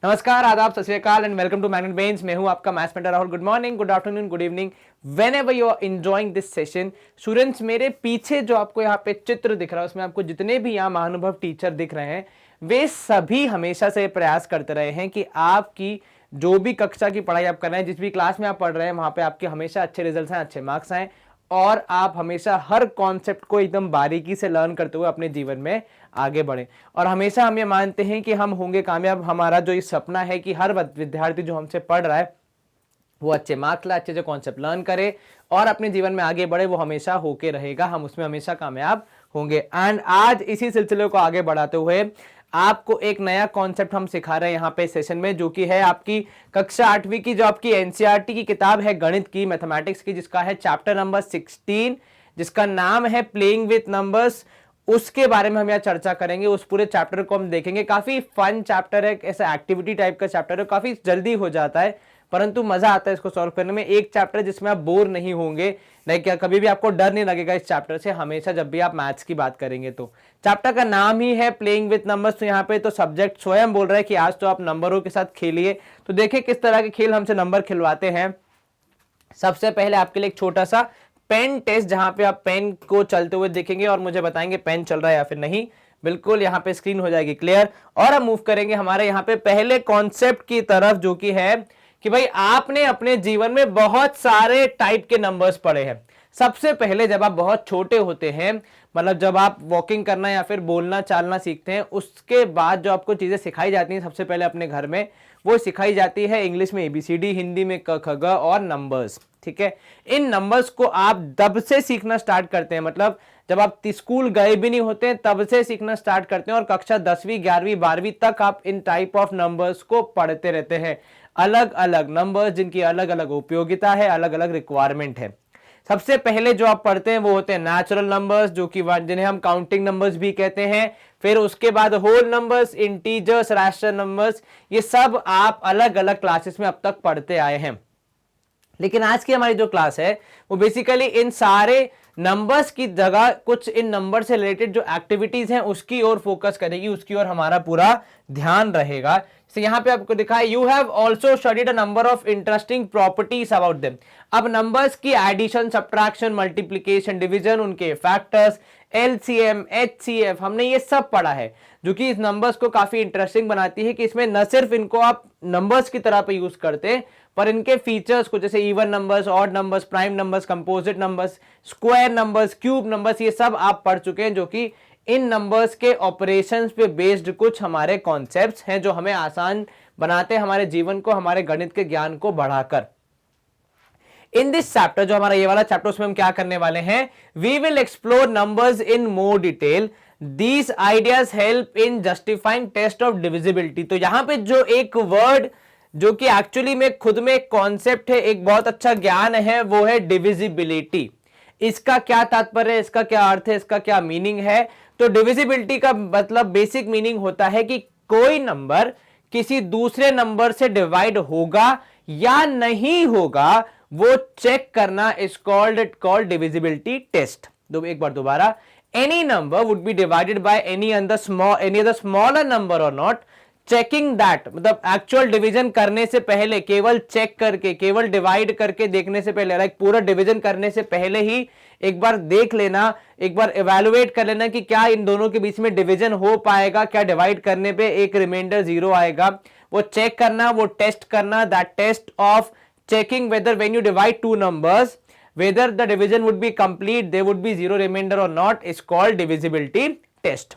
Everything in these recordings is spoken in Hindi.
नमस्कार, आदाब, Sat Sri Akal and welcome to Magnet Brains. मैं हूं आपका maths mentor Rahul. Good morning, good afternoon, good evening, whenever you are enjoying this session. Students, मेरे पीछे जो आपको यहाँ पे चित्र दिख रहा है उसमें आपको जितने भी यहाँ महानुभव टीचर दिख रहे हैं वे सभी हमेशा से प्रयास करते रहे हैं कि आपकी जो भी कक्षा की पढ़ाई आप कर रहे हैं, जिस भी क्लास में आप पढ़ रहे हैं वहां पे आपके हमेशा अच्छे रिजल्ट्स आए, अच्छे मार्क्स आए और आप हमेशा हर कॉन्सेप्ट को एकदम बारीकी से लर्न करते हुए अपने जीवन में आगे बढ़े। और हमेशा हम ये मानते हैं कि हम होंगे कामयाब। हमारा जो ये सपना है कि हर विद्यार्थी जो हमसे पढ़ रहा है वो अच्छे मार्क्स लाए, अच्छे से कॉन्सेप्ट लर्न करे और अपने जीवन में आगे बढ़े, वो हमेशा होके रहेगा, हम उसमें हमेशा कामयाब होंगे। एंड आज इसी सिलसिले को आगे बढ़ाते हुए आपको एक नया कॉन्सेप्ट हम सिखा रहे हैं यहाँ पे सेशन में, जो कि है आपकी कक्षा 8वीं की जो आपकी एनसीईआरटी की किताब है गणित की, मैथमेटिक्स की, जिसका है चैप्टर नंबर 16, जिसका नाम है प्लेइंग विथ नंबर्स। उसके बारे में हम यहाँ चर्चा करेंगे। उस पूरे चैप्टर को हम देखेंगे। काफी फन चैप्टर है, ऐसा एक्टिविटी टाइप का चैप्टर है, काफी जल्दी हो जाता है परंतु मजा आता है इसको सॉल्व करने में। एक चैप्टर जिसमें आप बोर नहीं होंगे, नहीं क्या कभी भी आपको डर नहीं लगेगा इस चैप्टर से, हमेशा जब भी आप मैथ्स की बात करेंगे तो। चैप्टर का नाम ही है प्लेइंग विथ नंबर्स। तो यहाँ पे तो सब्जेक्ट स्वयं बोल रहा है कि आज तो आप नंबरों के साथ खेलिए। तो देखिए किस तरह के खेल हमसे नंबर खिलवाते हैं। सबसे पहले आपके लिए एक छोटा सा पेन टेस्ट, जहां पे आप पेन को चलते हुए देखेंगे और मुझे बताएंगे पेन चल रहा है या फिर नहीं। बिल्कुल यहाँ पे स्क्रीन हो जाएगी क्लियर और हम मूव करेंगे हमारे यहाँ पे पहले कॉन्सेप्ट की तरफ, जो कि है कि भाई आपने अपने जीवन में बहुत सारे टाइप के नंबर्स पढ़े हैं। सबसे पहले जब आप बहुत छोटे होते हैं, मतलब जब आप वॉकिंग करना या फिर बोलना चालना सीखते हैं, उसके बाद जो आपको चीजें सिखाई जाती हैं सबसे पहले अपने घर में, वो सिखाई जाती है इंग्लिश में एबीसीडी, हिंदी में क ख ग और नंबर्स। ठीक है, इन नंबर्स को आप तब से सीखना स्टार्ट करते हैं, मतलब जब आप स्कूल गए भी नहीं होते तब से सीखना स्टार्ट करते हैं और कक्षा 10वीं 11वीं 12वीं तक आप इन टाइप ऑफ नंबर्स को पढ़ते रहते हैं। अलग अलग नंबर्स जिनकी अलग अलग उपयोगिता है, अलग अलग रिक्वायरमेंट है। सबसे पहले जो आप पढ़ते हैं वो होते हैं नेचुरल नंबर्स, जो कि जिन्हें हम काउंटिंग नंबर्स भी कहते हैं। फिर उसके बाद whole numbers, integers, rational numbers, ये सब आप अलग अलग क्लासेस में अब तक पढ़ते आए हैं। लेकिन आज की हमारी जो क्लास है वो बेसिकली इन सारे नंबर्स की जगह कुछ इन नंबर से रिलेटेड जो एक्टिविटीज हैं उसकी ओर फोकस करेगी, उसकी ओर हमारा पूरा ध्यान रहेगा। तो यहाँ पे आपको दिखा है, you have also studied a number of interesting properties about them. अब नंबर्स की एडिशन, सब्ट्रैक्शन, मल्टीप्लीकेशन, डिवीजन, उनके फैक्टर्स, एलसीएम, एचसीएफ, हमने ये सब पढ़ा है, जो कि इस नंबर्स को काफी इंटरेस्टिंग बनाती है कि इसमें न सिर्फ इनको आप नंबर्स की तरह पे यूज करते हैं पर इनके फीचर्स को, जैसे even numbers, odd numbers, prime numbers, composite numbers, square numbers, cube numbers, ये सब आप पढ़ चुके हैं, जो कि इन नंबर्स के ऑपरेशंस पे बेस्ड कुछ हमारे कॉन्सेप्ट्स हैं जो हमें आसान बनाते हैं हमारे जीवन को, हमारे गणित के ज्ञान को बढ़ाकर। इन दिस चैप्टर, जो हमारा ये वाला चैप्टर, उसमें हम क्या करने वाले हैं, we will explore numbers in more detail. These ideas help in justifying test of divisibility. तो यहां पे जो एक वर्ड जो कि एक्चुअली में खुद में एक कॉन्सेप्ट है, एक बहुत अच्छा ज्ञान है, वो है डिविजिबिलिटी। इसका क्या तात्पर्य है, इसका क्या अर्थ है, इसका क्या मीनिंग है? तो डिविजिबिलिटी का मतलब बेसिक मीनिंग होता है कि कोई नंबर किसी दूसरे नंबर से डिवाइड होगा या नहीं होगा, वो चेक करना इज कॉल्ड डिविजिबिलिटी टेस्ट। एक बार दोबारा, any number would be divided by any other smaller number और नॉट, चेकिंग दैट, मतलब एक्चुअल डिवीजन करने से पहले, केवल चेक करके, केवल डिवाइड करके देखने से पहले, लाइक पूरा डिवीजन करने से पहले ही एक बार देख लेना, एक बार इवैल्यूएट कर लेना कि क्या इन दोनों के बीच में डिवीजन हो पाएगा, क्या डिवाइड करने पे एक रिमाइंडर 0 आएगा, वो चेक करना, वो टेस्ट करना। That test of checking whether when you divide two numbers whether the division would be complete, there would be 0 remainder or not, is called divisibility test।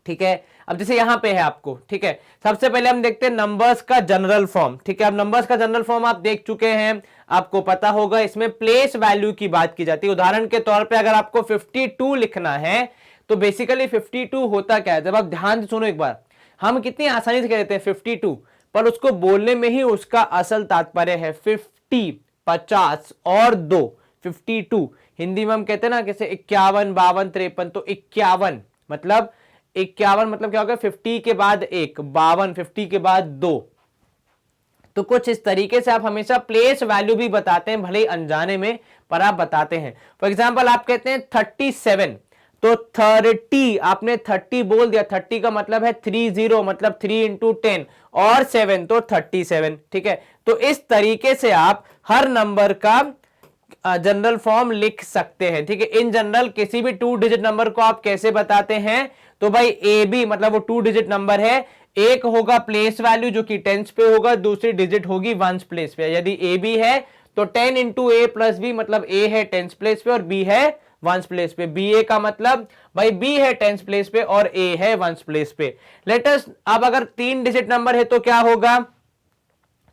ठीक है, अब जैसे यहां पे है आपको, ठीक है, सबसे पहले हम देखते हैं नंबर्स का जनरल फॉर्म। ठीक है, अब नंबर्स का जनरल फॉर्म आप देख चुके हैं, आपको पता होगा इसमें प्लेस वैल्यू की बात की जाती है। उदाहरण के तौर पे अगर आपको 52 लिखना है तो बेसिकली 52 होता क्या है, जब आप ध्यान से सुनो एक बार, हम कितनी आसानी से कह देते हैं 52, पर उसको बोलने में ही उसका असल तात्पर्य है 50, 50 और 2, 52। हिंदी में हम कहते हैं ना कैसे 51, 52, 53, तो 51 मतलब 51 मतलब क्या होगा, 50 के बाद 1, 52, 50 के बाद 2। तो कुछ इस तरीके से आप हमेशा प्लेस वैल्यू भी बताते हैं, भले ही अनजाने में, पर आप बताते हैं। फॉर एग्जाम्पल आप कहते हैं 37, तो 30, आपने 30 बोल दिया, 30 का मतलब है 30, मतलब 3 इंटू 10 और 7 तो 37, ठीक है। तो इस तरीके से आप हर नंबर का जनरल फॉर्म लिख सकते हैं, ठीक है। इन जनरल किसी भी 2 डिजिट नंबर को आप कैसे बताते हैं, तो भाई ए बी मतलब वो 2 डिजिट नंबर है, एक होगा प्लेस वैल्यू जो कि टेंस पे होगा, दूसरी डिजिट होगी वंस प्लेस पे। यदि ए बी है तो 10 इंटू ए प्लस बी, मतलब ए है टेंस प्लेस पे और बी है वंस प्लेस पे। बी ए का मतलब भाई बी है टेंस प्लेस पे और ए है वंस प्लेस पे। लेटस अब अगर 3 डिजिट नंबर है तो क्या होगा,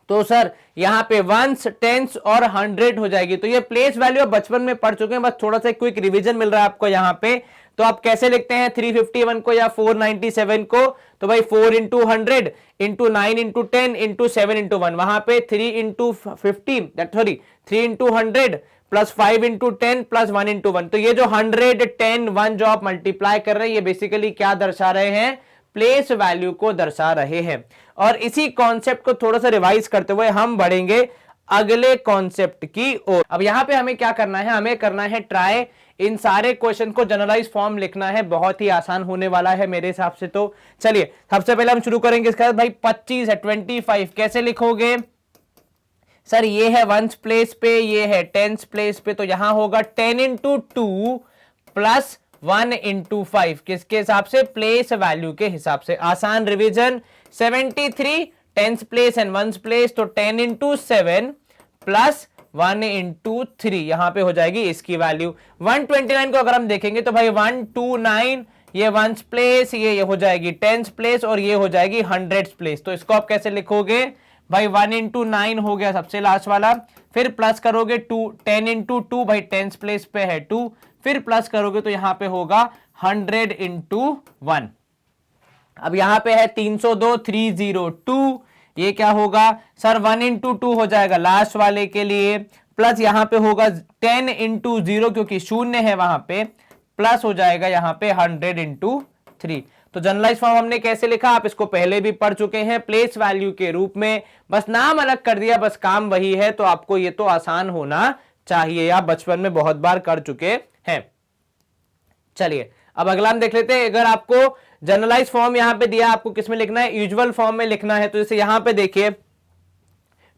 तो सर यहां पे वंस, टेंस और 100 हो जाएगी। तो ये प्लेस वैल्यू आप बचपन में पढ़ चुके हैं, बस थोड़ा सा क्विक रिवीजन मिल रहा है आपको यहां पे। तो आप कैसे लिखते हैं 351 को या 497 को, तो भाई 4 into 100 into 9 into 10 into 7 into 1, वहां पे 3 into 50 sorry 3 into 100 plus 5 into 10 plus 1 into 1। तो ये जो 100, 10, 1 जो आप मल्टीप्लाई कर रहे हैं, ये बेसिकली क्या दर्शा रहे हैं, प्लेस वैल्यू को दर्शा रहे हैं। और इसी कॉन्सेप्ट को थोड़ा सा रिवाइज करते हुए हम बढ़ेंगे अगले कॉन्सेप्ट की ओर। अब यहां पे हमें क्या करना है, हमें करना है ट्राई इन सारे क्वेश्चन को जनरलाइज फॉर्म लिखना है, बहुत ही आसान होने वाला है मेरे हिसाब से। तो चलिए सबसे पहले हम शुरू करेंगे इसका, भाई 25 है, 25 कैसे लिखोगे सर, ये है वंस प्लेस पे, ये है टेंस प्लेस पे, तो यहां होगा 10 इंटू 2 प्लस 1 इंटू 5, किसके हिसाब से, प्लेस वैल्यू के हिसाब से। आसान revision, 73 tens place and ones place, तो 10 इंटू 7 प्लस 1 इंटू 3, यहां पे हो जाएगी इसकी वैल्यू। 129 को अगर हम देखेंगे तो भाई 129 ये वंस प्लेस, ये हो जाएगी टेंस प्लेस और ये हो जाएगी हंड्रेड्स प्लेस। तो इसको आप कैसे लिखोगे भाई, 1 इंटू 9 हो गया सबसे लास्ट वाला, फिर प्लस करोगे 2, 10 इंटू 2 भाई टेंस प्लेस पे है 2, फिर प्लस करोगे तो यहां पे होगा 100 इंटू 1। अब यहां पे है 302, 302, ये क्या होगा सर, 1 इंटू 2 हो जाएगा लास्ट वाले के लिए, प्लस यहां पे होगा 10 इंटू 0 क्योंकि शून्य है वहां पे, प्लस हो जाएगा यहां पे 100 इंटू 3। तो जनरलाइज फॉर्म हमने कैसे लिखा, आप इसको पहले भी पढ़ चुके हैं, प्लेस वैल्यू के रूप में, बस नाम अलग कर दिया, बस काम वही है। तो आपको ये तो आसान होना चाहिए, आप बचपन में बहुत बार कर चुके हैं। चलिए अब अगला हम देख लेते हैं। अगर आपको जनरलाइज फॉर्म यहां पे दिया, आपको किसमें लिखना है, यूजुअल फॉर्म में लिखना है। तो जैसे यहां पे देखिए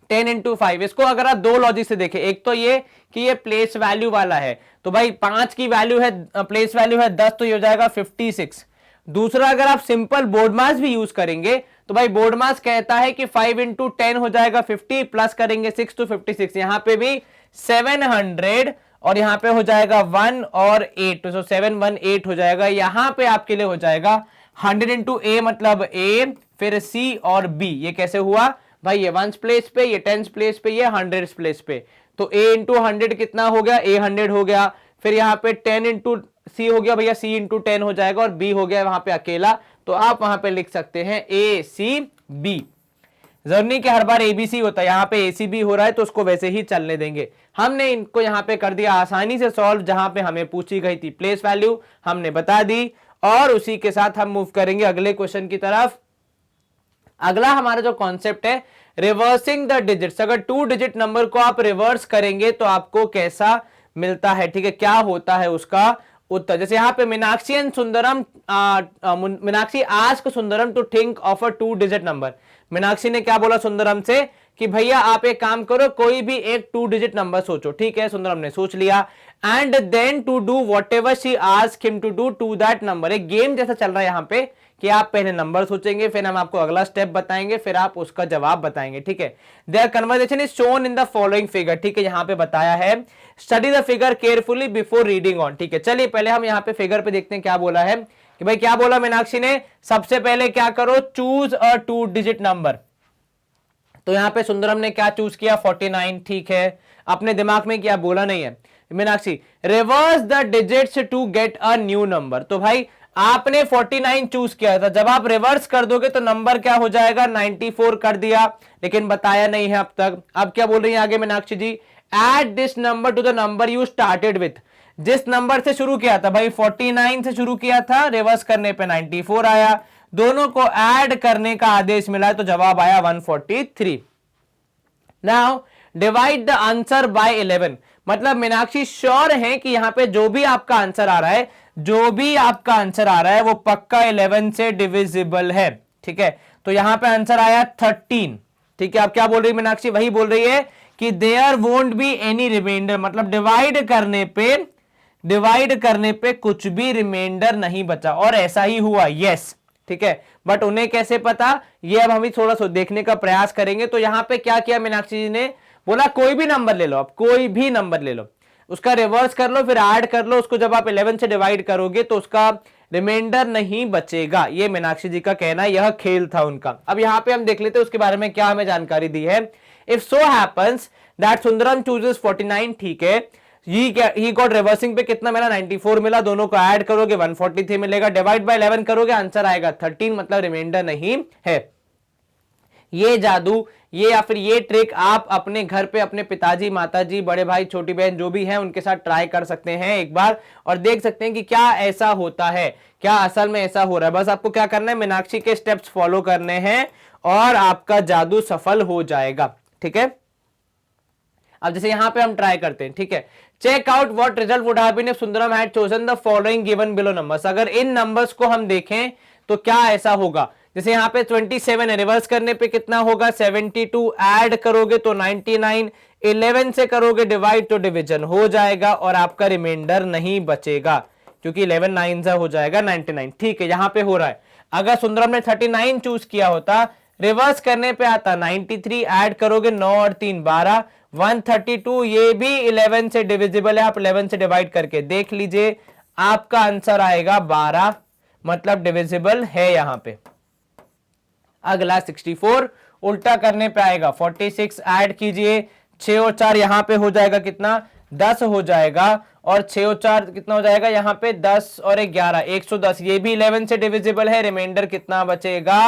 10 इंटू 5, इसको अगर आप दो लॉजिक से देखें, एक तो ये कि ये प्लेस वैल्यू वाला है, तो भाई 5 की वैल्यू है, प्लेस वैल्यू है 10, तो ये हो जाएगा 56। दूसरा अगर आप सिंपल बोर्ड मास भी यूज करेंगे तो भाई बोर्ड मास कहता है कि 5 इंटू 10 हो जाएगा 50, प्लस करेंगे 6 तो 56, यहां पे भी 700 और यहां पे हो जाएगा 1 और 8, तो 7 1 8 हो जाएगा। यहां पे आपके लिए हो जाएगा 100 इंटू ए मतलब ए, फिर सी और बी। ये कैसे हुआ भाई, ये वंस प्लेस पे, ये टेंस प्लेस पे, ये हंड्रेड्स प्लेस पे, तो ए इंटू 100 कितना हो गया, ए 100 हो गया। फिर यहां पे 10 इंटू सी हो गया भैया, सी इंटू 10 हो जाएगा, और बी हो गया वहां पे अकेला, तो आप वहां पे लिख सकते हैं ए सी बी। जर्नी के हर बार एबीसी होता है, यहां पे एसीबी हो रहा है तो उसको वैसे ही चलने देंगे। हमने इनको यहां पे कर दिया आसानी से सॉल्व, जहां पे हमें पूछी गई थी प्लेस वैल्यू हमने बता दी, और उसी के साथ हम मूव करेंगे अगले क्वेश्चन की तरफ। अगला हमारा जो कॉन्सेप्ट है रिवर्सिंग द डिजिट्स, अगर 2 डिजिट नंबर को आप रिवर्स करेंगे तो आपको कैसा मिलता है, ठीक है, क्या होता है उसका उत्तर। जैसे यहां पे Meenakshi and Sundaram, Meenakshi ask Sundaram to think of a 2 digit number. Meenakshi ने क्या बोला सुंदरम से कि भैया आप एक काम करो, कोई भी एक 2 डिजिट नंबर सोचो, ठीक है, सुंदरम ने सोच लिया, and then to do whatever she ask him to do to that number. एक गेम जैसा चल रहा है यहां पे कि आप पहले नंबर सोचेंगे, फिर हम आपको अगला स्टेप बताएंगे, फिर आप उसका जवाब बताएंगे, ठीक है। Their conversation is shown in the following figure, ठीक है, यहां पे बताया है study the figure carefully before reading on, ठीक है। चलिए पहले हम यहां पे फिगर पे देखते हैं क्या बोला है, कि भाई क्या बोला मीनाक्षी ने, सबसे पहले क्या करो, चूज अ 2 डिजिट नंबर। तो यहां पे सुंदरम ने क्या चूज किया, 49, ठीक है, अपने दिमाग में क्या बोला नहीं है। Meenakshi reverse the digits to get a new number, तो भाई आपने 49 चूज किया था, जब आप रिवर्स कर दोगे तो नंबर क्या हो जाएगा, 94 कर दिया, लेकिन बताया नहीं है अब तक। अब क्या बोल रही है आगे Meenakshi ji, add this number to the number you started with, जिस नंबर से शुरू किया था, भाई 49 से शुरू किया था, रिवर्स करने पे 94 आया, दोनों को ऐड करने का आदेश मिला तो जवाब आया 143। Now divide the answer by 11, मतलब मीनाक्षी श्योर है कि यहाँ पे जो भी आपका आंसर आ रहा है, जो भी आपका आंसर आ रहा है वो पक्का 11 से डिविजिबल है। ठीक है, तो यहां पे आंसर आया 13। ठीक है, आप क्या बोल रही है मीनाक्षी? वही बोल रही है कि there won't be any reminder, मतलब डिवाइड करने पे कुछ भी रिमाइंडर नहीं बचा, और ऐसा ही हुआ। यस, ठीक है, बट उन्हें कैसे पता, ये अब हम थोड़ा सा देखने का प्रयास करेंगे। तो यहां पे क्या किया मीनाक्षी जी ने, बोला कोई भी नंबर ले लो, आप कोई भी नंबर ले लो, उसका रिवर्स कर लो, फिर ऐड कर लो उसको, जब आप 11 से डिवाइड करोगे तो उसका रिमाइंडर नहीं बचेगा। ये मीनाक्षी जी का कहना है, यह खेल था उनका। अब यहां पे हम देख लेते हैं उसके बारे में क्या हमें जानकारी दी है। If so happens that Sundaram chooses 49, ठीक है, ही गॉट रिवर्सिंग पे कितना मिला, 94 मिला, दोनों को ऐड करोगे 143 मिलेगा, डिवाइड बाय 11 करोगे आंसर आएगा 13, मतलब रिमाइंडर नहीं है। ये जादू, ये या फिर ये ट्रिक आप अपने घर पे अपने पिताजी, माताजी, बड़े भाई, छोटी बहन जो भी हैं उनके साथ ट्राई कर सकते हैं एक बार, और देख सकते हैं कि क्या ऐसा होता है, क्या असल में ऐसा हो रहा है। बस आपको क्या करना है, मीनाक्षी के स्टेप्स फॉलो करने हैं और आपका जादू सफल हो जाएगा। ठीक है, अब जैसे यहां पे हम ट्राई करते हैं। ठीक है, check out what result would have been if Sundaram had chosen the following given below numbers. अगर इन नंबर्स को हम देखें तो क्या ऐसा होगा, जैसे यहां पे 27 है, रिवर्स करने पे कितना होगा 72, ऐड करोगे तो 99, 11 से करोगे डिवाइड तो डिवीजन हो जाएगा और आपका रिमाइंडर नहीं बचेगा, क्योंकि 11 9 से हो जाएगा 99। ठीक है, यहां पे हो रहा है। अगर सुंदरम ने 39 चूज किया होता, रिवर्स करने पे आता 93, ऐड करोगे 9 और 3 12, 132, ये भी 11 से डिविजिबल है, आप 11 से डिवाइड करके देख लीजिए, आपका आंसर आएगा 12, मतलब डिविजिबल है यहां पे। अगला 64, उल्टा करने पे आएगा 46, ऐड कीजिए 6 और 4 यहां पे हो जाएगा कितना 10 हो जाएगा, और 6 और 4 कितना हो जाएगा यहां पे 10 और 11 110, ये भी 11 से डिविजिबल है, रिमाइंडर कितना बचेगा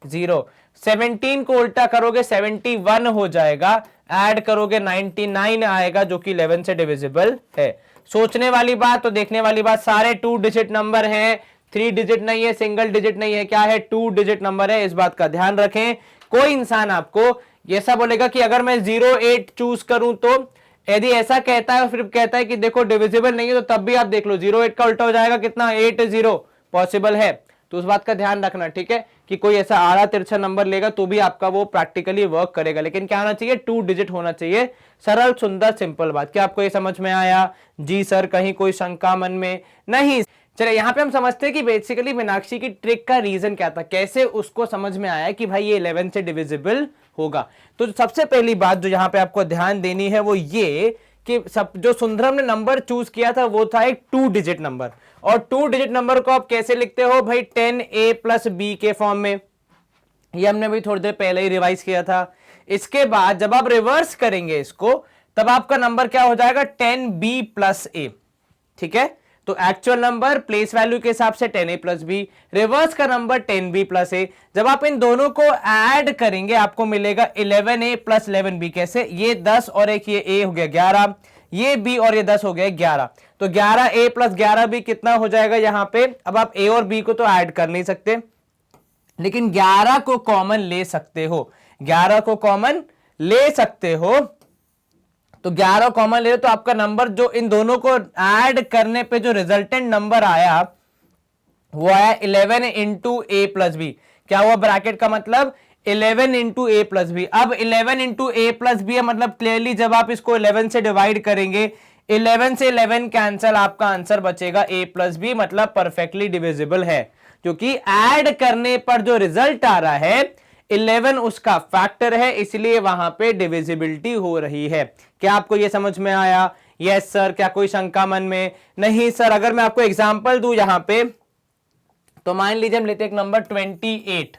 0। 17 को उल्टा करोगे 71 हो जाएगा, ऐड करोगे 99 आएगा जो कि 11 से डिविजिबल है। सोचने वाली बात तो देखने वाली बात, सारे 2 डिजिट नंबर हैं, 3 डिजिट नहीं है, सिंगल डिजिट नहीं है, क्या है 2 डिजिट नंबर है, इस बात का ध्यान रखें। कोई इंसान आपको ऐसा बोलेगा कि अगर मैं 08 चूज करूं तो, यदि ऐसा कहता है और फिर कहता है कि देखो डिविजिबल नहीं है, तो तब भी आप देख लो 08 का उल्टा हो जाएगा कितना 80, पॉसिबल है, तो उस बात का ध्यान रखना। ठीक है, कि कोई ऐसा आड़ा तिरछा नंबर लेगा तो भी आपका वो प्रैक्टिकली वर्क करेगा, लेकिन क्या होना चाहिए 2 डिजिट होना चाहिए। सरल सुंदर सिंपल बात। क्या आपको ये समझ में आया? जी सर, कहीं कोई शंका मन में नहीं? चलिए यहां पे हम समझते हैं कि बेसिकली मीनाक्षी की ट्रिक का रीजन क्या था, कैसे उसको समझ में आया कि भाई ये 11 से डिविजिबल होगा। तो सबसे पहली बात जो यहां पे आपको ध्यान देनी है वो ये कि सब जो सुंदरम ने नंबर चूज किया था वो था एक 2 डिजिट नंबर, और 2 डिजिट नंबर को आप कैसे लिखते हो भाई 10a प्लस b के फॉर्म में, ये हमने भी थोड़ी देर पहले ही रिवाइज किया था। इसके बाद जब आप रिवर्स करेंगे इसको, तब आपका नंबर क्या हो जाएगा 10b प्लस a। ठीक है, तो एक्चुअल नंबर प्लेस वैल्यू के हिसाब से 10a प्लस b, रिवर्स का नंबर 10b प्लस a। जब आप इन दोनों को ऐड करेंगे आपको मिलेगा 11a प्लस 11b। कैसे, ये 10 और एक ये a हो गया 11, ये b और ये 10 हो गया 11, तो 11a प्लस 11b कितना हो जाएगा यहां पे। अब आप a और b को तो ऐड कर नहीं सकते, लेकिन 11 को कॉमन ले सकते हो, 11 को कॉमन ले सकते हो, तो 11 कॉमन ले लो तो आपका नंबर जो इन दोनों को ऐड करने पे जो रिजल्टेंट नंबर आया वो आया 11 इंटू ए प्लस बी। क्या हुआ ब्रैकेट का मतलब 11 इंटू ए प्लस बी। अब 11 इंटू ए प्लस बी है, मतलब क्लियरली जब आप इसको 11 से डिवाइड करेंगे 11 से 11 कैंसल, आपका आंसर बचेगा ए प्लस बी, मतलब परफेक्टली डिविजिबल है, क्योंकि ऐड करने पर जो रिजल्ट आ रहा है 11 उसका फैक्टर है, इसलिए वहां पे डिविजिबिलिटी हो रही है। क्या आपको यह समझ में आया? Yes sir. क्या कोई शंका मन में? नहीं सर। अगर मैं आपको एग्जांपल दूं यहां पे, तो मान लीजिए हम लेते हैं एक नंबर 28।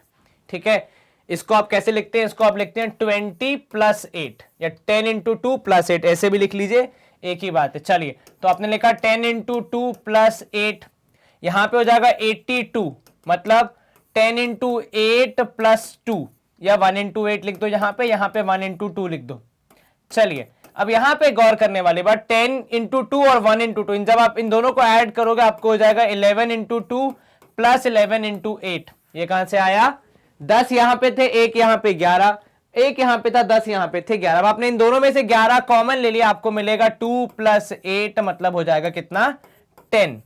ठीक है, इसको आप कैसे लिखते हैं, इसको आप लिखते हैं 20 प्लस 8 या 10 इंटू 2 प्लस 8, ऐसे भी लिख लीजिए, एक ही बात है। चलिए, तो आपने लिखा 10 इंटू 2 प्लस 8, यहां पे हो जाएगा 82, मतलब 10 इंटू 8 प्लस 2, या 1 इंटू 8 लिख दो यहां पे 1 इंटू 2 लिख दो। चलिए, अब यहां पे गौर करने वाली बात, 10 इंटू 2 और 1 इंटू 2, जब आप इन दोनों को ऐड करोगे आपको हो जाएगा 11 इंटू 2 प्लस 11 इंटू 8। ये कहां से आया? 10 यहां पे थे, एक यहां पे 11, एक यहां पे था, 10 यहां पे थे, 11। अब आपने इन दोनों में से 11 कॉमन ले लिया, आपको मिलेगा 2 + 8 मतलब हो जाएगा कितना, 10।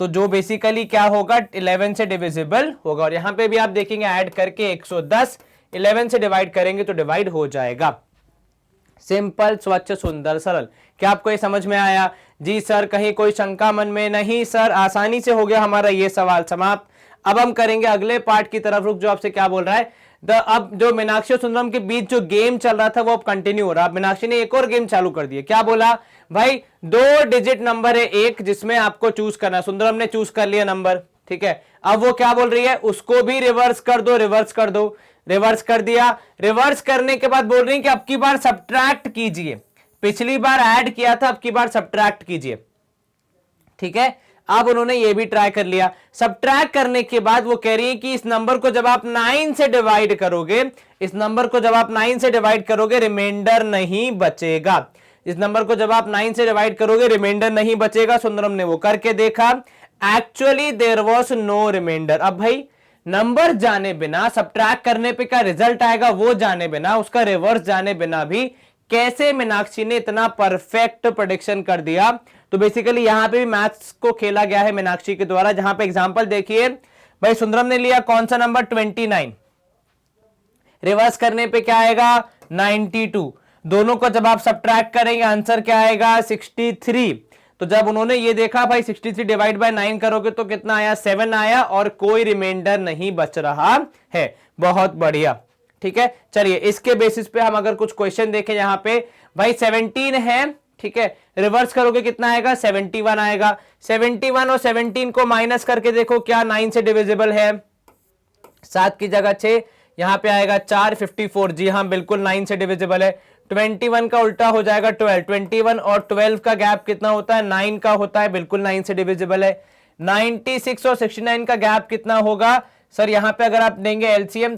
तो जो बेसिकली क्या होगा, 11 से डिविजिबल होगा। और यहां पे भी आप देखेंगे ऐड करके 110, 11 से डिवाइड करेंगे तो डिवाइड हो जाएगा। सिंपल, स्वच्छ, सुंदर, सरल। क्या आपको ये समझ में आया? जी सर, कहीं कोई शंका मन में? नहीं सर, आसानी से हो गया हमारा ये सवाल समाप्त। अब हम करेंगे अगले पार्ट की तरफ। रुक, जो आपसे क्या बोल रहा है, अब जो मीनाक्षी और सुंदरम के बीच जो गेम चल रहा था वो अब कंटिन्यू हो रहा है। मीनाक्षी ने एक और गेम चालू कर दिया। क्या बोला भाई, 2 डिजिट नंबर है एक, जिसमें आपको चूज करना है। सुंदरम ने चूज कर लिया नंबर, ठीक है। अब वो क्या बोल रही है, उसको भी रिवर्स कर दो, रिवर्स कर दो। रिवर्स कर दिया। रिवर्स करने के बाद बोल रही है कि अब की बार सब्ट्रैक्ट कीजिए। पिछली बार ऐड किया था, अब की बार सब्ट्रैक्ट कीजिए, ठीक है। अब उन्होंने ये भी ट्राई कर लिया। सब्ट्रैक्ट करने के बाद वो कह रही है कि इस नंबर को जब आप 9 से डिवाइड करोगे, इस नंबर को जब आप 9 से डिवाइड करोगे, रिमाइंडर नहीं बचेगा। इस नंबर को जब आप 9 से डिवाइड करोगे, रिमाइंडर नहीं बचेगा। सुंदरम ने वो करके देखा, actually there was no reminder. अब भाई नंबर जाने बिना, सब्ट्रैक्ट करने पे क्या रिजल्ट आएगा वो जाने बिना, उसका रिवर्स जाने बिना भी कैसे मीनाक्षी ने इतना परफेक्ट प्रेडिक्शन कर दिया। तो बेसिकली यहां पे भी मैथ्स को खेला गया है मीनाक्षी के द्वारा। जहां पे एग्जांपल देखिए, भाई सुंदरम ने लिया कौन सा नंबर, 29। रिवर्स करने पे क्या आएगा, 92। दोनों को जब आप सब्ट्रैक्ट करेंगे आंसर क्या आएगा, 63। तो जब उन्होंने ये देखा भाई 63 डिवाइड बाय 9 करोगे तो कितना आया, 7 आया, और कोई रिमाइंडर नहीं बच रहा है। बहुत बढ़िया, ठीक है। चलिए इसके बेसिस पे हम अगर कुछ क्वेश्चन देखें, यहां पे भाई 17 है, ठीक है। रिवर्स करोगे कितना आएगा, 71 आएगा। 71 और 17 को माइनस करके देखो क्या 9 से डिविजिबल है। 7 की जगह 6, यहां पे आएगा 4, 54। जी हाँ, बिल्कुल 9 से डिविजिबल है। 21 का उल्टा हो जाएगा 12। 21 और 12 का गैप कितना होता है, 9 का होता है, बिल्कुल 9 से डिविजिबल है। 96 और 69 का गैप कितना होगा सर, यहां पे अगर आप देंगे एलसीएम,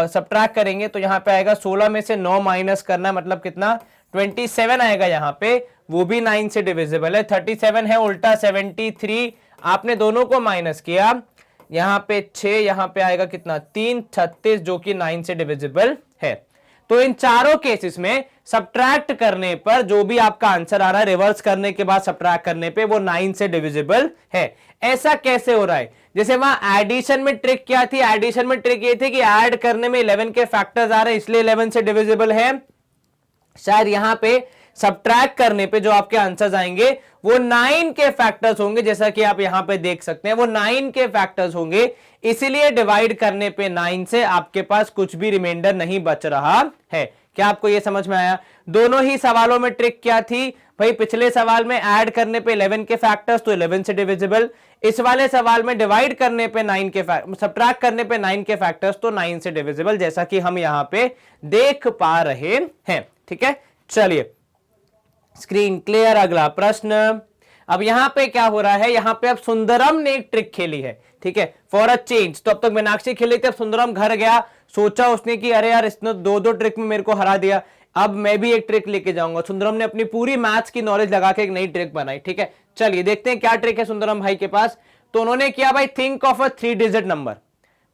सब्ट्रैक्ट करेंगे तो यहां पे आएगा 16 में से 9 माइनस करना, मतलब कितना, 27 आएगा यहां पे, वो भी 9 से डिविजिबल है। 37 है उल्टा 73, आपने दोनों को माइनस किया, यहां पे 6, यहां पे आएगा कितना, 3, 36, जो कि 9 से डिविजिबल है। तो इन चारों केसेस में सब्ट्रैक्ट करने पर जो भी आपका आंसर आ रहा है, रिवर्स करने के बाद सब्ट्रैक्ट करने पे, वो 9 से डिविजिबल है। ऐसा कैसे हो रहा है, जैसे वहां एडिशन में ट्रिक क्या थी, एडिशन में ट्रिक ये थी कि ऐड करने में 11 के फैक्टर्स आ रहे हैं इसलिए 11 से डिविजिबल है। शायद यहां पे सब्ट्रैक्ट करने पे जो आपके आंसर्स आएंगे वो 9 के फैक्टर्स होंगे, जैसा कि आप यहां पे देख सकते हैं, वो 9 के फैक्टर्स होंगे, इसीलिए डिवाइड करने पे 9 से आपके पास कुछ भी रिमाइंडर नहीं बच रहा है। क्या आपको यह समझ में आया? दोनों ही सवालों में ट्रिक क्या थी भाई, पिछले सवाल में ऐड करने पे 11 के फैक्टर्स तो 11 से डिविजिबल, इस वाले सवाल में डिवाइड करने पे 9 के सब्ट्रैक्ट करने पे 9 के फैक्टर्स तो 9 से डिविजिबल, जैसा कि हम यहां पे देख पा रहे हैं। ठीक है, चलिए स्क्रीन क्लियर। अगला प्रश्न। अब यहां पे क्या हो रहा है, यहां पे अब सुंदरम ने एक ट्रिक खेली है, ठीक है, फॉर अ चेंज। तो अब तक मीनाक्षी खेली थी, अब सुंदरम घर गया, सोचा उसने कि अरे यार इसने दो ट्रिक में मेरे को हरा दिया, अब मैं भी एक ट्रिक लेके जाऊंगा। सुंदरम ने अपनी पूरी मैथ्स की नॉलेज लगा के एक नई ट्रिक बनाई। ठीक है, चलिए देखते हैं क्या ट्रिक है सुंदरम भाई के पास। तो उन्होंने किया भाई, think of a 3 digit number.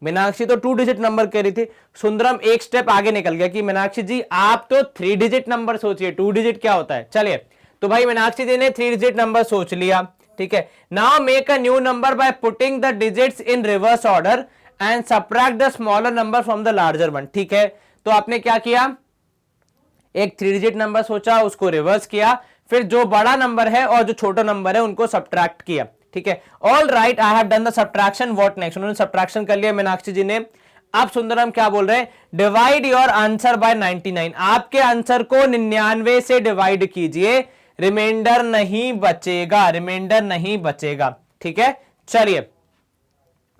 Meenakshi तो 2 डिजिट नंबर कह रही थी, सुंदरम एक स्टेप आगे निकल गया कि मीनाक्षी जी आप तो 3 डिजिट नंबर सोचिए, 2 डिजिट क्या होता है। चलिए, तो भाई मीनाक्षी जी ने 3 डिजिट नंबर सोच लिया। ठीक है, now make a new number by putting the digits in reverse order and subtract the smaller number from the larger one. ठीक है, तो आपने क्या किया, एक 3 डिजिट नंबर सोचा, उसको रिवर्स किया, फिर जो बड़ा नंबर है और जो छोटा नंबर है उनको सब्ट्रैक्ट किया। ठीक है, all right, I have done the subtraction, what next. उन्होंने सब्ट्रैक्शन कर लिया मीनाक्षी जी ने। अब सुंदरम क्या बोल रहे हैं, डिवाइड योर आंसर बाय 99। आपके आंसर को 99 से डिवाइड कीजिए, रिमाइंडर नहीं बचेगा, रिमाइंडर नहीं बचेगा। ठीक है, चलिए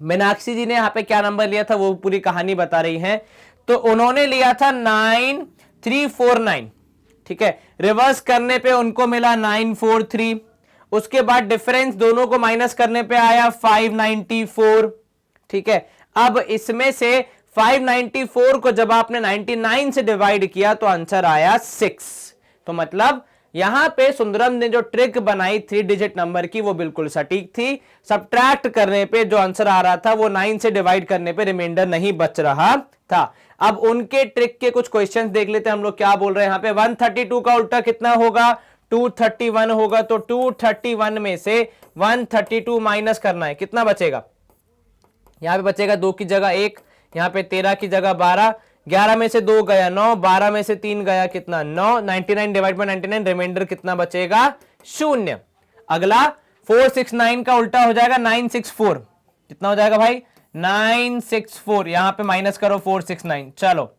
मीनाक्षी जी ने यहां पे क्या नंबर लिया था वो पूरी कहानी बता रही हैं। तो उन्होंने लिया था 9349। ठीक है, रिवर्स करने पे उनको मिला 943, उसके बाद डिफरेंस दोनों को माइनस करने पे आया 594। ठीक है, अब इसमें से 594 को जब आपने 99 से डिवाइड किया तो आंसर आया 6। तो मतलब यहां पे सुंदरम ने जो ट्रिक बनाई 3 डिजिट नंबर की वो बिल्कुल सटीक थी। सब्ट्रैक्ट करने पे जो आंसर आ रहा था वो 9 से डिवाइड करने पे रिमाइंडर नहीं बच रहा था। अब उनके ट्रिक के कुछ क्वेश्चंस देख लेते हैं हम लोग क्या बोल रहे हैं यहाँ पे। 132 का उल्टा कितना होगा, 231 होगा। तो 231 में से 132 माइनस करना है, कितना बचेगा, यहां पे बचेगा 2 की जगह 1, यहां पे 13 की जगह 12, 11 में से 2 गया 9, 12 में से 3 गया कितना 9, 99 डिवाइड बाय 99, रिमाइंडर कितना बचेगा 0। अगला 469 का उल्टा हो जाएगा 964, कितना हो जाएगा भाई 964, यहां पे माइनस करो 469, चलो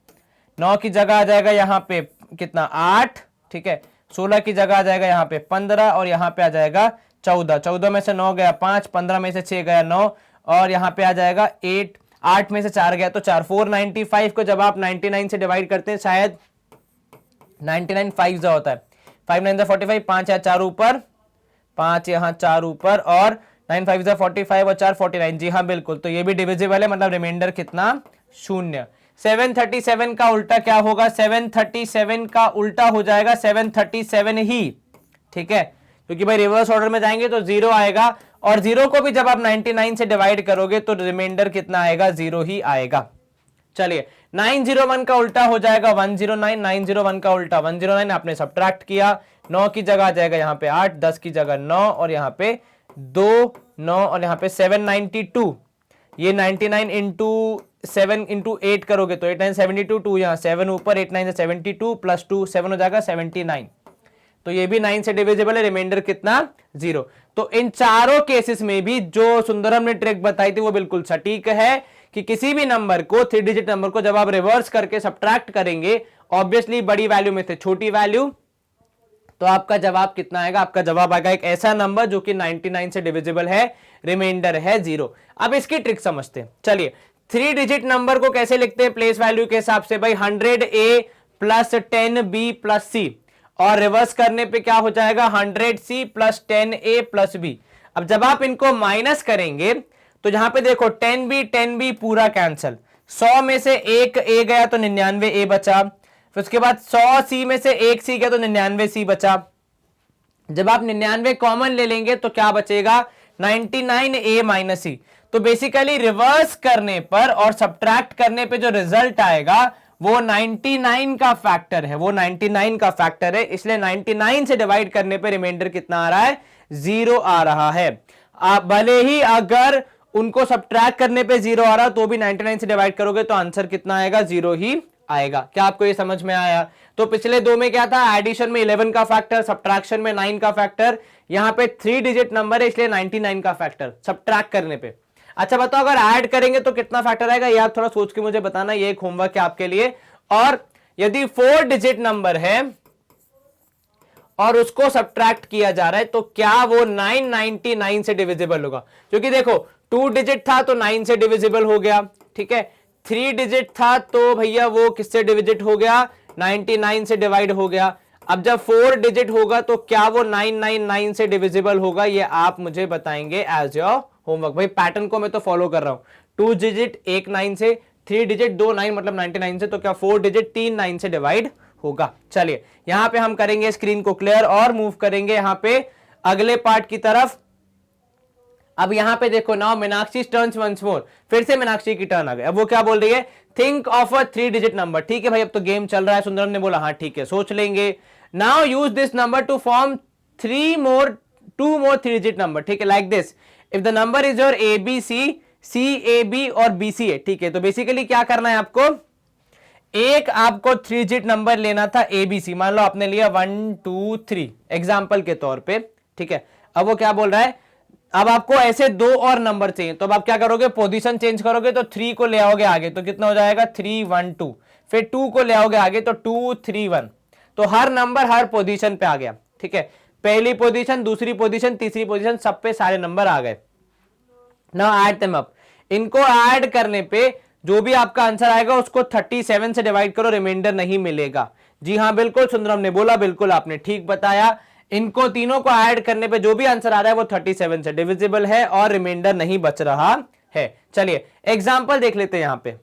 9 की जगह आ जाएगा यहां पे कितना 8, ठीक है, 16 की जगह आ जाएगा यहां पे 15 और यहां पे आ जाएगा 14, 14 में से 9 गया 5, 15 में से 6 गया 9 और यहां पे आ जाएगा 8, 8 में से 4 गया तो 4। 495 को जब आप 99 से डिवाइड करते हैं, शायद 99 5 होता है, 5 9 45, 5 या 4 ऊपर, 5 यहाँ 4 ऊपर और 9 5 45 और 4 49, जी हाँ बिल्कुल, तो ये भी डिविजिबल है, मतलब रिमाइंडर कितना 0। 737 का उल्टा क्या होगा, 737 का उल्टा हो जाएगा 737 ही, ठीक है, क्योंकि भाई रिवर्स ऑर्डर में जाएंगे तो 0 आएगा और 0 को भी जब आप 99 से डिवाइड करोगे तो रिमाइंडर कितना आएगा 0 ही आएगा। चलिए 901 का उल्टा हो जाएगा 109, 901 का उल्टा 109, आपने सब्ट्रैक्ट किया, 9 की जगह आ जाएगा यहाँ पे 8, 10 की जगह 9 और यहाँ पे 2 9 और यहाँ पे 792, ये 99 इंटू 7 इंटू 8 करोगे तो 8 9 72, 2 यहाँ 7 ऊपर, 8 9 72 प्लस 2 7 हो जाएगा 79, तो ये भी 9 से डिविजिबल है, रिमाइंडर कितना 0। तो इन चारों केसेस में भी जो सुंदरम ने ट्रिक बताई थी वो बिल्कुल सटीक है कि किसी भी नंबर को 3 डिजिट नंबर को जब आप रिवर्स करके सब्ट्रैक्ट करेंगे, ऑब्वियसली बड़ी वैल्यू में से छोटी वैल्यू, तो आपका जवाब कितना आएगा, आपका जवाब आएगा एक ऐसा नंबर जो कि 99 से डिविजिबल है, रिमाइंडर है 0। अब इसकी ट्रिक समझते हैं। चलिए 3 डिजिट नंबर को कैसे लिखते हैं प्लेस वैल्यू के हिसाब से, भाई 100A प्लस 10B प्लस सी, और रिवर्स करने पे क्या हो जाएगा 100C plus 10A plus B. अब जब आप इनको माइनस करेंगे तो जहां पे देखो 10B पूरा कैंसल, 100 में से 1 A गया तो 99A बचा, फिर उसके बाद 100C में से 1 C गया तो 99C बचा। जब आप 99 कॉमन ले लेंगे तो क्या बचेगा 99A माइनस सी। तो बेसिकली रिवर्स करने पर और सब्ट्रैक्ट करने पे जो रिजल्ट आएगा वो 99 का फैक्टर है, वो 99 का फैक्टर है, इसलिए 99 से डिवाइड करने पे रिमाइंडर कितना आ रहा है 0 आ रहा है। आप भले ही अगर उनको सब्ट्रैक्ट करने पे 0 आ रहा तो भी 99 से डिवाइड करोगे तो आंसर कितना आएगा 0 ही आएगा। क्या आपको ये समझ में आया? तो पिछले दो में क्या था, एडिशन में 11 का फैक्टर, सब्ट्रैक्शन में 9 का फैक्टर, यहां पे 3 डिजिट नंबर है इसलिए 99 का फैक्टर सब्ट्रैक्ट करने पे। अच्छा बताओ अगर ऐड करेंगे तो कितना फैक्टर आएगा, यार थोड़ा सोच के मुझे बताना, ये एक होमवर्क है आपके लिए। और यदि 4 डिजिट नंबर है और उसको सब्ट्रैक्ट किया जा रहा है तो क्या वो 999 से डिविजिबल होगा? क्योंकि देखो 2 डिजिट था तो 9 से डिविजिबल हो गया, ठीक है, 3 डिजिट था तो भैया वो किससे डिविजिट हो गया 99 से डिवाइड हो गया। अब जब 4 डिजिट होगा तो क्या वो 999 से डिविजिबल होगा, ये आप मुझे बताएंगे एज योर होमवर्क। भाई पैटर्न को मैं तो फॉलो कर रहा हूं, 2 डिजिट 1 9 से, 3 डिजिट 2 9 मतलब 99 से, तो क्या 4 डिजिट 3 9 से डिवाइड होगा। चलिए यहां पे हम करेंगे स्क्रीन को क्लियर और मूव करेंगे यहां पे अगले पार्ट की तरफ। अब यहां पे देखो now Meenakshi turns once more, फिर से मीनाक्षी की टर्न आ गई। अब वो क्या बोल रही है, think of a 3 digit number. ठीक है भाई अब तो गेम चल रहा है, सुंदरम ने बोला हाँ ठीक है सोच लेंगे। Now use this number to form 2 more 3 digit number. ठीक है like this, if the number is your ABC, CAB और BCA। ठीक है तो बेसिकली क्या करना है आपको, एक आपको 3 डिजिट नंबर लेना था ABC, मान लो आपने लिया 1 2 3 एग्जाम्पल के तौर पे, ठीक है। अब वो क्या बोल रहा है, अब आपको ऐसे 2 और नंबर चाहिए, तो अब आप क्या करोगे, पोजीशन चेंज करोगे तो 3 को ले आओगे आगे तो कितना हो जाएगा 3 1 2, फिर 2 को ले आओगे आगे तो 2 3 1, तो हर नंबर हर पोजीशन पे आ गया। ठीक है, पहली पोजीशन, दूसरी पोजीशन, तीसरी पोजीशन, सब पे सारे नंबर आ गए। नाउ ऐड देम अप, इनको ऐड करने पे जो भी आपका आंसर आएगा उसको 37 से डिवाइड करो, रिमाइंडर नहीं मिलेगा। जी हाँ बिल्कुल सुंदरम ने बोला, बिल्कुल आपने ठीक बताया। इनको तीनों को ऐड करने पे जो भी आंसर आ रहा है वो 37 से डिविजिबल है और रिमाइंडर नहीं बच रहा है। चलिए एग्जांपल देख लेते हैं। यहां पे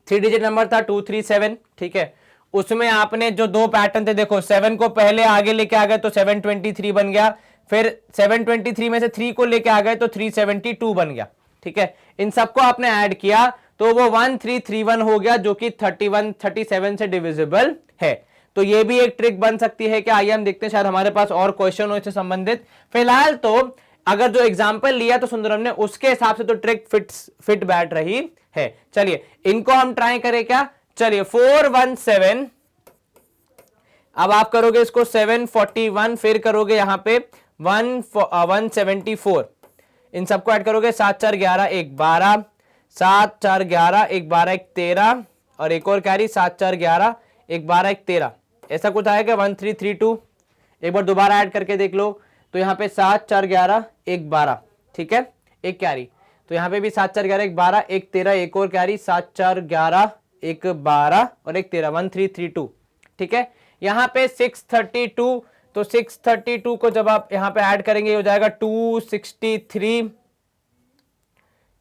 3 डिजिट नंबर था 237, ठीक है, उसमें आपने जो 2 पैटर्न थे देखो, 7 को पहले आगे लेके आ गए तो 723 बन गया, फिर 723 में से 3 को लेके आ गए तो 372 बन गया। ठीक है, इन सबको आपने ऐड किया तो वो 1331 हो गया, जो कि 37 से डिविजिबल है। तो ये भी एक ट्रिक बन सकती है कि आइए हम देखते हैं, शायद हमारे पास और क्वेश्चन हो इससे संबंधित। फिलहाल तो अगर जो एग्जाम्पल लिया तो सुंदरम ने, उसके हिसाब से तो ट्रिक फिट बैठ रही है। चलिए इनको हम ट्राई करें क्या, चलिए 417, अब आप करोगे इसको 741, फिर करोगे यहां पे 174, इन सबको ऐड करोगे, 7 4 11 1 12, 7 4 11 1 12 1 13, और एक और कैरी 7 4 11 1 12 1 13, ऐसा कुछ आएगा 1332। एक बार दोबारा ऐड करके देख लो, तो यहाँ पे 7 4 11 1 12, ठीक है, एक कैरी, तो यहाँ पे भी 7 4 11 1 12 1 13, एक और कैरी 7 4 11 1 12 और 1 13, 1332, ठीक है। यहाँ पे 632, तो 632 को जब आप यहाँ पे ऐड करेंगे हो जाएगा 263,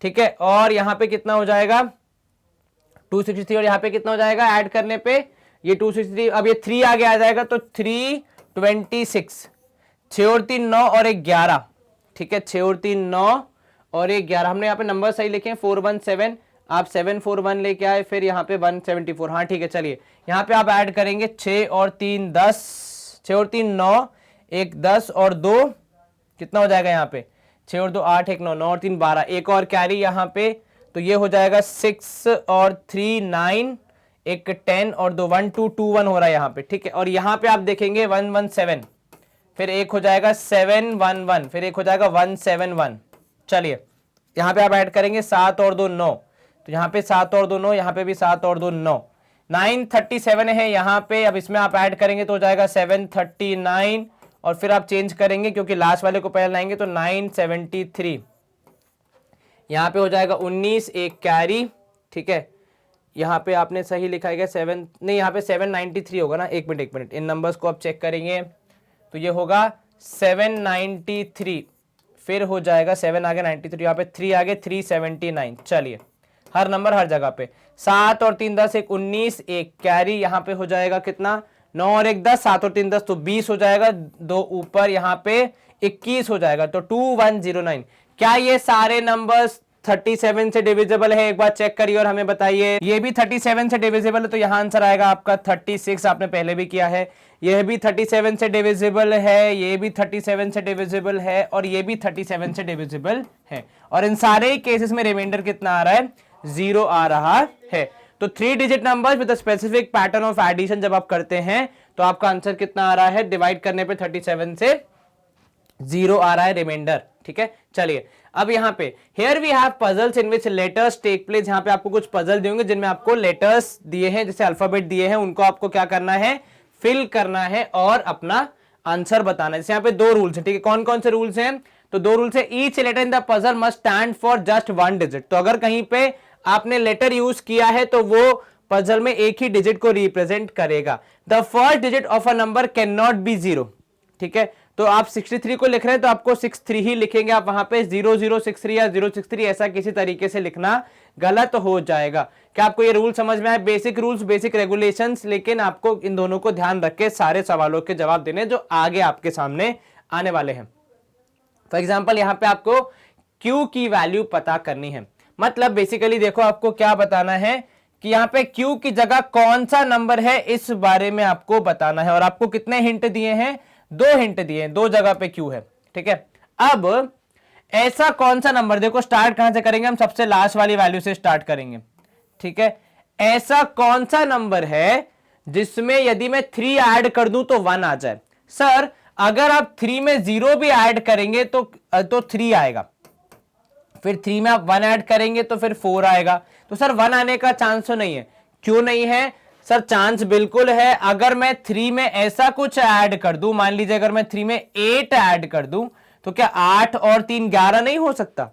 ठीक है, और यहाँ पे कितना हो जाएगा 263, और यहाँ पे कितना हो जाएगा ऐड करने पे ये 263, अब ये 3 आगे आ जाएगा तो 326, 6 और 3 9 और 1 11, ठीक है, 6 और 3 9 और 1 11, हमने यहाँ पे नंबर सही लिखे हैं 417, आप 741 लेके आए, फिर यहाँ पे 174, हाँ ठीक है। चलिए यहाँ पे आप ऐड करेंगे 6 और 3 10, 6 और 3 9, 1 10 और 2 कितना हो जाएगा यहाँ पे 6 और 2 8 1 9, 9 और 3 12, एक और कैरी यहाँ पे, तो ये हो जाएगा 6 और 3 9, एक 10 और 2 1 2 2 1 हो रहा है यहाँ पे, ठीक है। और यहाँ पे आप देखेंगे 117, फिर एक हो जाएगा 711, फिर एक हो जाएगा 171। चलिए यहाँ पे आप ऐड करेंगे 7 और 2 9, तो यहाँ पे 7 और 2 9, यहाँ पे भी 7 और 2 9, 937 है यहाँ पे, अब इसमें आप ऐड करेंगे तो हो जाएगा 739, और फिर आप चेंज करेंगे क्योंकि लास्ट वाले को पहले लाएंगे, तो 973, यहाँ पे हो जाएगा 19, एक कैरी, ठीक है, यहाँ पे आपने सही लिखा है 7 नहीं, यहाँ पे 793 होगा ना, एक मिनट, इन नंबर्स को आप चेक करेंगे तो ये होगा 793, फिर हो जाएगा 7 आगे 93, यहाँ पे 3 आगे 379। चलिए हर नंबर हर जगह पे, 7 और 3 10, एक 19, एक कैरी, यहाँ पे हो जाएगा कितना 9 और 1 10, 7 और 3 10, तो 20 हो जाएगा, 2 ऊपर यहाँ पे 21 हो जाएगा, तो 2109। क्या ये सारे नंबर्स 37 से डिविजिबल है, एक बार चेक करिए और हमें बताइए। ये भी 37 से डिविजिबल है, तो यहाँ आंसर आएगा आपका 36, आपने पहले भी किया है। यह भी 37 से डिविजिबल है, ये भी 37 से डिविजिबल है, और ये भी 37 से डिविजिबल है, और इन सारे केसेस में रिमाइंडर कितना आ रहा है 0 आ रहा है। तो 3 digit numbers with specific pattern of addition जब आप करते हैं तो आपका आंसर कितना आ रहा है, डिवाइड करने पे 37 से 0 आ रहा है रिमाइंडर, ठीक है। चलिए अब यहाँ पे here we have puzzles in which letters take place, यहाँ पे आपको कुछ पजल देंगे जिनमें आपको लेटर्स दिए हैं, जैसे अल्फाबेट दिए हैं, उनको आपको क्या करना है फिल करना है और अपना आंसर बताना है। जैसे यहाँ पे 2 रूल्स हैं, ठीक है, कौन कौन से रूल्स हैं, तो 2 रूल्स है, each letter in the puzzle must stand for just 1 digit, तो अगर कहीं पे आपने लेटर यूज किया है तो वो पजल में एक ही डिजिट को रिप्रेजेंट करेगा। The first digit of a number can not be 0, ठीक है, तो आप 63 को लिख रहे हैं तो आपको 63 ही लिखेंगे, आप वहां पे 0063 या 063 ऐसा किसी तरीके से लिखना गलत हो जाएगा। क्या आपको ये रूल समझ में आए, बेसिक रूल्स बेसिक रेगुलेशंस, लेकिन आपको इन दोनों को ध्यान रख के सारे सवालों के जवाब देने जो आगे आपके सामने आने वाले हैं। फॉर एग्जाम्पल यहाँ पे आपको Q की वैल्यू पता करनी है, मतलब बेसिकली देखो आपको क्या बताना है कि यहाँ पे Q की जगह कौन सा नंबर है इस बारे में आपको बताना है, और आपको कितने हिंट दिए हैं 2 हिंट दिए हैं, 2 जगह पे Q है, ठीक है। अब ऐसा कौन सा नंबर, देखो स्टार्ट कहां से करेंगे हम, सबसे लास्ट वाली वैल्यू से स्टार्ट करेंगे, ठीक है। ऐसा कौन सा नंबर है जिसमें यदि मैं 3 ऐड कर दूं तो 1 आ जाए। सर अगर आप 3 में 0 भी ऐड करेंगे तो 3 आएगा, फिर 3 में आप 1 ऐड करेंगे तो फिर 4 आएगा, तो सर 1 आने का चांस तो नहीं है। क्यों नहीं है सर, चांस बिल्कुल है। अगर मैं 3 में ऐसा कुछ ऐड कर दूं, मान लीजिए अगर मैं 3 में 8 ऐड कर दूं तो क्या 8 और 3 11 नहीं हो सकता,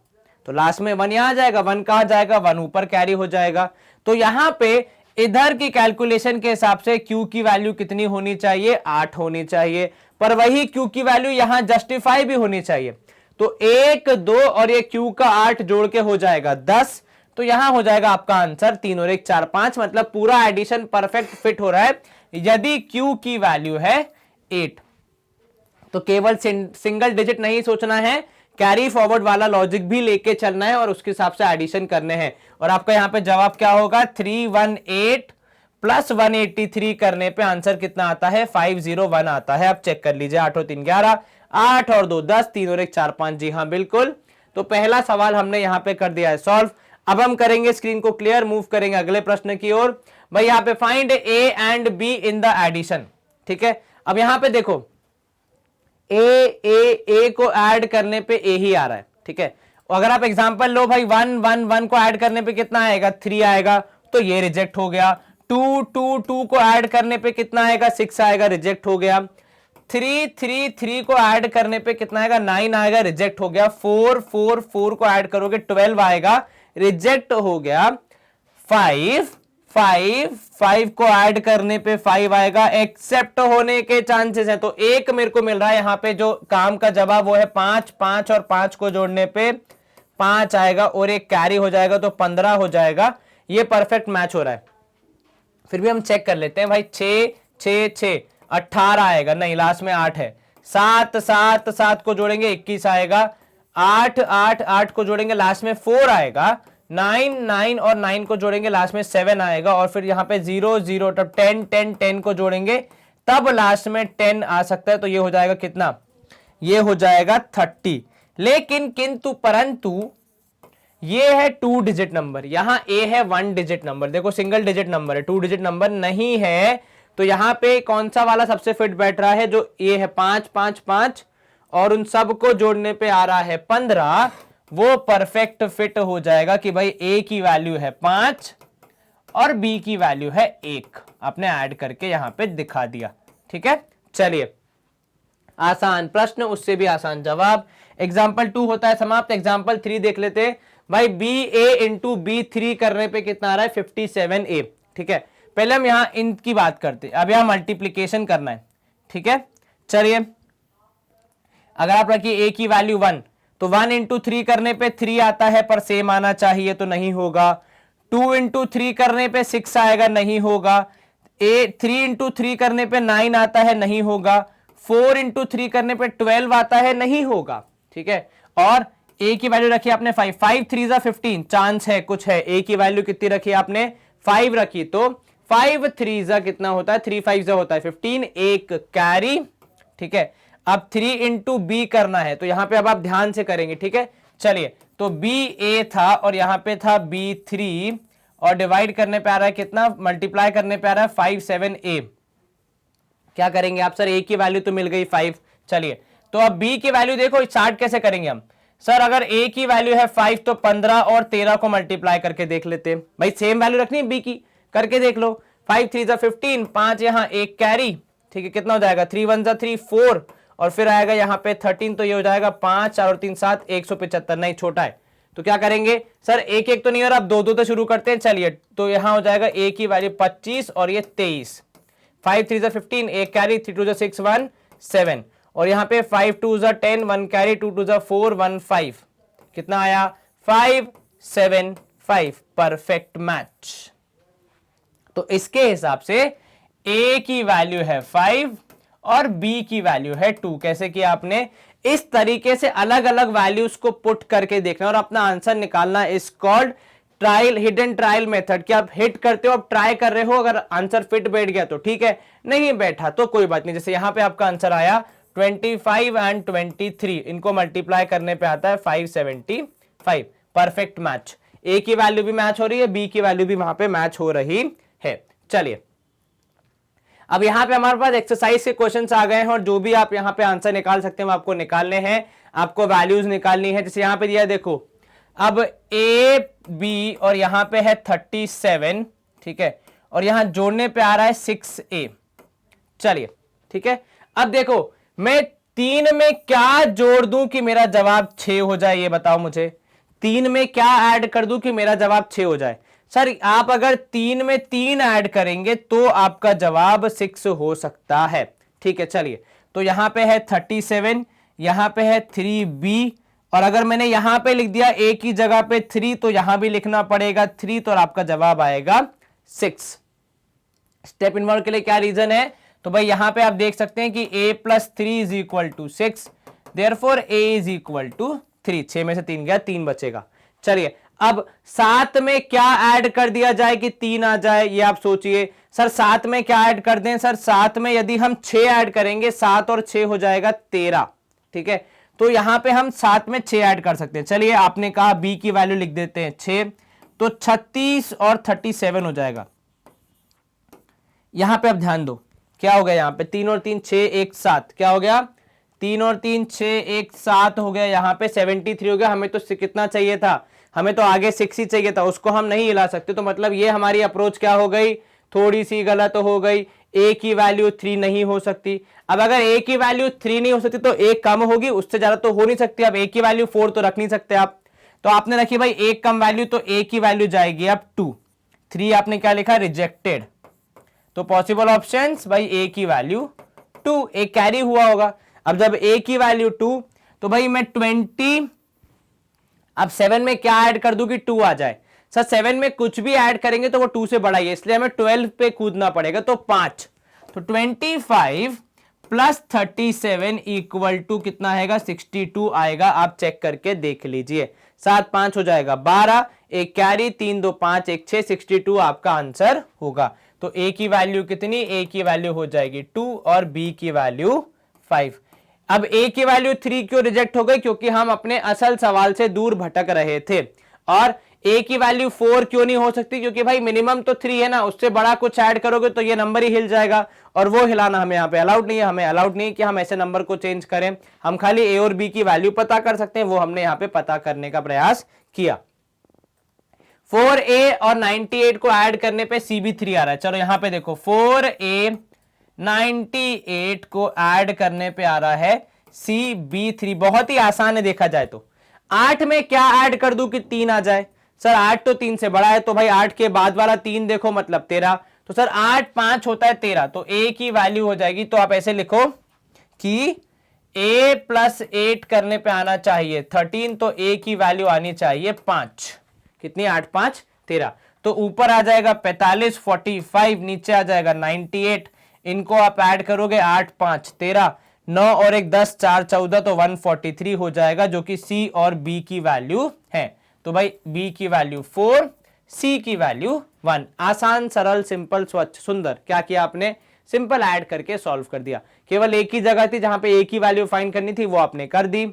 तो लास्ट में 1 यहां आ जाएगा, 1 कहां जाएगा 1 ऊपर कैरी हो जाएगा। तो यहां पे इधर की कैलकुलेशन के हिसाब से Q की वैल्यू कितनी होनी चाहिए 8 होनी चाहिए, पर वही Q की वैल्यू यहां जस्टिफाई भी होनी चाहिए, तो 1 2 और ये Q का 8 जोड़ के हो जाएगा 10, तो यहां हो जाएगा आपका आंसर 3 और 1 4 5, मतलब पूरा एडिशन परफेक्ट फिट हो रहा है यदि Q की वैल्यू है 8। तो केवल सिंगल डिजिट नहीं सोचना है, कैरी फॉरवर्ड वाला लॉजिक भी लेके चलना है और उसके हिसाब से एडिशन करने हैं। और आपका यहाँ पे जवाब क्या होगा, 318 प्लस 183 करने पे आंसर कितना आता है, 501 आता है। आप चेक कर लीजिए, 8 और 3 11, 8 और 2 10, 3 और 1 4 5। जी हाँ बिल्कुल। तो पहला सवाल हमने यहाँ पे कर दिया है सॉल्व। अब हम करेंगे स्क्रीन को क्लियर, मूव करेंगे अगले प्रश्न की ओर। भाई यहाँ पे find A and B in the addition. ठीक है, अब यहाँ पे देखो ए को ऐड करने पे ए ही आ रहा है। ठीक है, अगर आप एग्जांपल लो भाई 1 1 1 को ऐड करने पे कितना आएगा, 3 आएगा, तो ये रिजेक्ट हो गया। 2 2 2 को ऐड करने पे कितना आएगा, 6 आएगा, रिजेक्ट हो गया। 3 3 3 को ऐड करने पे कितना आएगा, 9 आएगा, रिजेक्ट हो गया। 4 4 4 को ऐड करोगे 12 आएगा, रिजेक्ट हो गया। 5 5 5 को ऐड करने पे 5 आएगा, एक्सेप्ट होने के चांसेस हैं। तो एक मेरे को मिल रहा है यहाँ पे, जो काम का जवाब वो है 5 5 और 5 को जोड़ने पे 5 आएगा और एक कैरी हो जाएगा तो 15 हो जाएगा। ये परफेक्ट मैच हो रहा है। फिर भी हम चेक कर लेते हैं भाई, 6 6 6 18 आएगा, नहीं लास्ट में 8 है। 7 7 7 को जोड़ेंगे 21 आएगा। 8 8 8 को जोड़ेंगे लास्ट में 4 आएगा। 9 9 और 9 को जोड़ेंगे लास्ट में 7 आएगा। और फिर यहाँ पे 0 0, तब 10 10 10 को जोड़ेंगे तब लास्ट में 10 आ सकता है। तो ये हो जाएगा कितना, ये हो जाएगा 30। लेकिन किंतु परंतु ये है 2 डिजिट नंबर, यहां ए है 1 डिजिट नंबर। देखो सिंगल डिजिट नंबर है, 2 डिजिट नंबर नहीं है। तो यहां पे कौन सा वाला सबसे फिट बैठ रहा है, जो ए है 5 5 5 और उन सबको जोड़ने पे आ रहा है 15, वो परफेक्ट फिट हो जाएगा कि भाई ए की वैल्यू है 5 और बी की वैल्यू है 1। आपने ऐड करके यहां पे दिखा दिया। ठीक है, चलिए आसान प्रश्न, उससे भी आसान जवाब। एग्जाम्पल 2 होता है समाप्त। एग्जाम्पल 3 देख लेते हैं भाई। बी ए इंटू बी 3 करने पे कितना आ रहा है, 57a। ठीक है, पहले हम यहां इनकी बात करते हैं, अब यहां मल्टीप्लीकेशन करना है। ठीक है, चलिए अगर आप रखिए a की वैल्यू 1, तो 1 इंटू 3 करने पे 3 आता है, पर सेम आना चाहिए तो नहीं होगा। 2 इंटू 3 करने पे 6 आएगा, नहीं होगा। 3 इंटू 3 करने पे 9 आता है, नहीं होगा। 4 इंटू 3 करने पे 12 आता है, नहीं होगा। ठीक है, और a की वैल्यू रखी आपने 5, 5 3 15, चांस है कुछ है। a की वैल्यू कितनी रखी आपने, 5 रखी, तो 5 3 कितना होता है, 3 5 होता है 15, एक कैरी। ठीक है, अब 3 इंटू बी करना है, तो यहां पे अब आप ध्यान से करेंगे। ठीक है, चलिए तो बी ए था और यहां पे था B3 और डिवाइड करने पे आ रहा है कितना, मल्टीप्लाई करने पे आ रहा है 5 7a। क्या करेंगे आप, सर a की वैल्यू तो मिल गई 5। चलिए तो अब b की वैल्यू देखो, स्टार्ट कैसे करेंगे हम। सर अगर a की वैल्यू है 5 तो 15 और 13 को मल्टीप्लाई करके देख लेते हैं। भाई सेम वैल्यू रखनी है b की, करके देख लो। 5 3 15, 5 यहां एक कैरी। ठीक है, कितना हो जाएगा, 3 1 3 4 और फिर आएगा यहाँ पे 13, तो ये हो जाएगा 5 4 और 3 7, 175। नहीं छोटा है, तो क्या करेंगे सर, एक एक तो नहीं हो रहा, अब 2 2 तो शुरू करते हैं। चलिए तो यहां हो जाएगा a की वैल्यू 25 और ये 23। 5 3 15, एक कैरी, 3 2 6 1 7 और यहाँ पे 5 2 10, 1 कैरी, 2 2 4 1 5, कितना आया 5 7 5, परफेक्ट मैच। तो इसके हिसाब से a की वैल्यू है 5 और b की वैल्यू है 2। कैसे किया आपने, इस तरीके से अलग अलग वैल्यूज को पुट करके देखना और अपना आंसर निकालना is called trial, hidden trial method. कि आप हिट करते हो, आप ट्राई कर रहे हो, अगर आंसर फिट बैठ गया तो ठीक है, नहीं बैठा तो कोई बात नहीं। जैसे यहां पे आपका आंसर आया 25 एंड 23, इनको मल्टीप्लाई करने पे आता है 575, परफेक्ट मैच। a की वैल्यू भी मैच हो रही है, b की वैल्यू भी वहां पे मैच हो रही है। चलिए अब यहां पे हमारे पास एक्सरसाइज के क्वेश्चंस आ गए हैं और जो भी आप यहां पे आंसर निकाल सकते हैं आपको निकालने हैं, आपको वैल्यूज निकालनी है। जैसे यहां पे दिया देखो, अब a b और यहां पे है 37, ठीक है, और यहां जोड़ने पे आ रहा है 6a। चलिए ठीक है, अब देखो मैं 3 में क्या जोड़ दूं कि मेरा जवाब 6 हो जाए, ये बताओ मुझे। 3 में क्या ऐड कर दूं कि मेरा जवाब 6 हो जाए। सर आप अगर 3 में 3 ऐड करेंगे तो आपका जवाब 6 हो सकता है। ठीक है, चलिए तो यहां पे है 37, यहां पे है 3b और अगर मैंने यहां पे लिख दिया a की जगह पे 3 तो यहां भी लिखना पड़ेगा 3, तो आपका जवाब आएगा 6। स्टेप इनवर्ट के लिए क्या रीजन है, तो भाई यहां पे आप देख सकते हैं कि a + 3 = 6, देयरफॉर a = 3, 6 में से 3 गया, 3 बचेगा। चलिए अब 7 में क्या ऐड कर दिया जाए कि 3 आ जाए, ये आप सोचिए। सर 7 में क्या ऐड कर दें? सर 7 में यदि हम 6 ऐड करेंगे, 7 और 6 हो जाएगा 13, ठीक है। तो यहां पे हम 7 में 6 ऐड कर सकते हैं। चलिए आपने कहा बी की वैल्यू लिख देते हैं 6, तो 36 और 37 हो जाएगा। यहां पे अब ध्यान दो क्या हो गया, यहां पे 3 और 3 6 1 7, क्या हो गया? 3 और 3 6 1 7 हो गया। यहां पे 73 हो गया। हमें तो कितना चाहिए था? हमें तो आगे 6 ही चाहिए था, उसको हम नहीं हिला सकते। तो मतलब ये हमारी अप्रोच क्या हो गई? थोड़ी सी गलत हो गई। ए की वैल्यू 3 नहीं हो सकती। अब अगर ए की वैल्यू 3 नहीं हो सकती तो एक कम होगी, उससे ज्यादा तो हो नहीं सकती। अब ए की वैल्यू 4 तो रख नहीं सकते आप, तो आपने रखी भाई एक कम वैल्यू, तो ए की वैल्यू जाएगी अब 2। 3 आपने क्या लिखा? रिजेक्टेड। तो पॉसिबल ऑप्शंस भाई ए की वैल्यू 2, एक कैरी हुआ होगा। अब जब ए की वैल्यू 2, तो भाई मैं 20, अब 7 में क्या ऐड कर दूं कि 2 आ जाए? सर 7 में कुछ भी ऐड करेंगे तो वो 2 से बड़ा ही है, इसलिए हमें 12 पे कूदना पड़ेगा, तो 5। तो 25 प्लस 37 इक्वल टू कितना आएगा? 62 आएगा। आप चेक करके देख लीजिए। 7 5 हो जाएगा 12, एक कैरी, 3 2 5 1 6, 62 आपका आंसर होगा। तो ए की वैल्यू कितनी? ए की वैल्यू हो जाएगी 2 और बी की वैल्यू 5। अब ए की वैल्यू 3 क्यों रिजेक्ट हो गई? क्योंकि हम अपने असल सवाल से दूर भटक रहे थे। और ए की वैल्यू 4 क्यों नहीं हो सकती? क्योंकि भाई मिनिमम तो 3 है ना, उससे बड़ा कुछ ऐड करोगे तो ये नंबर ही हिल जाएगा, और वो हिलाना हमें यहाँ पे अलाउड नहीं है। हमें अलाउड नहीं है कि हम ऐसे नंबर को चेंज करें। हम खाली ए और बी की वैल्यू पता कर सकते हैं, वो हमने यहाँ पे पता करने का प्रयास किया। 4a और 98 को ऐड करने पे CB3 आ रहा है। चलो यहां पे देखो, 4a 98 को ऐड करने पे आ रहा है CB3। बहुत ही आसान है देखा जाए तो। 8 में क्या ऐड कर दूं कि 3 आ जाए? सर 8 तो 3 से बड़ा है, तो भाई 8 के बाद वाला 3 देखो, मतलब 13। तो सर 8 5 होता है 13, तो a की वैल्यू हो जाएगी, तो आप ऐसे लिखो कि a प्लस 8 करने पे आना चाहिए 13, तो a की वैल्यू आनी चाहिए 5। कितनी? 8 5 13। तो ऊपर आ जाएगा 45 45, नीचे आ जाएगा 98। इनको आप ऐड करोगे 8 5 13, 9 और 1 10, 4 14, तो 143 हो जाएगा, जो कि सी और बी की वैल्यू है। तो भाई बी की वैल्यू 4, सी की वैल्यू 1। आसान, सरल, सिंपल, स्वच्छ, सुंदर। क्या किया आपने? सिंपल ऐड करके सॉल्व कर दिया। केवल एक ही जगह थी जहां पे ए की वैल्यू फाइंड करनी थी, वो आपने कर दी।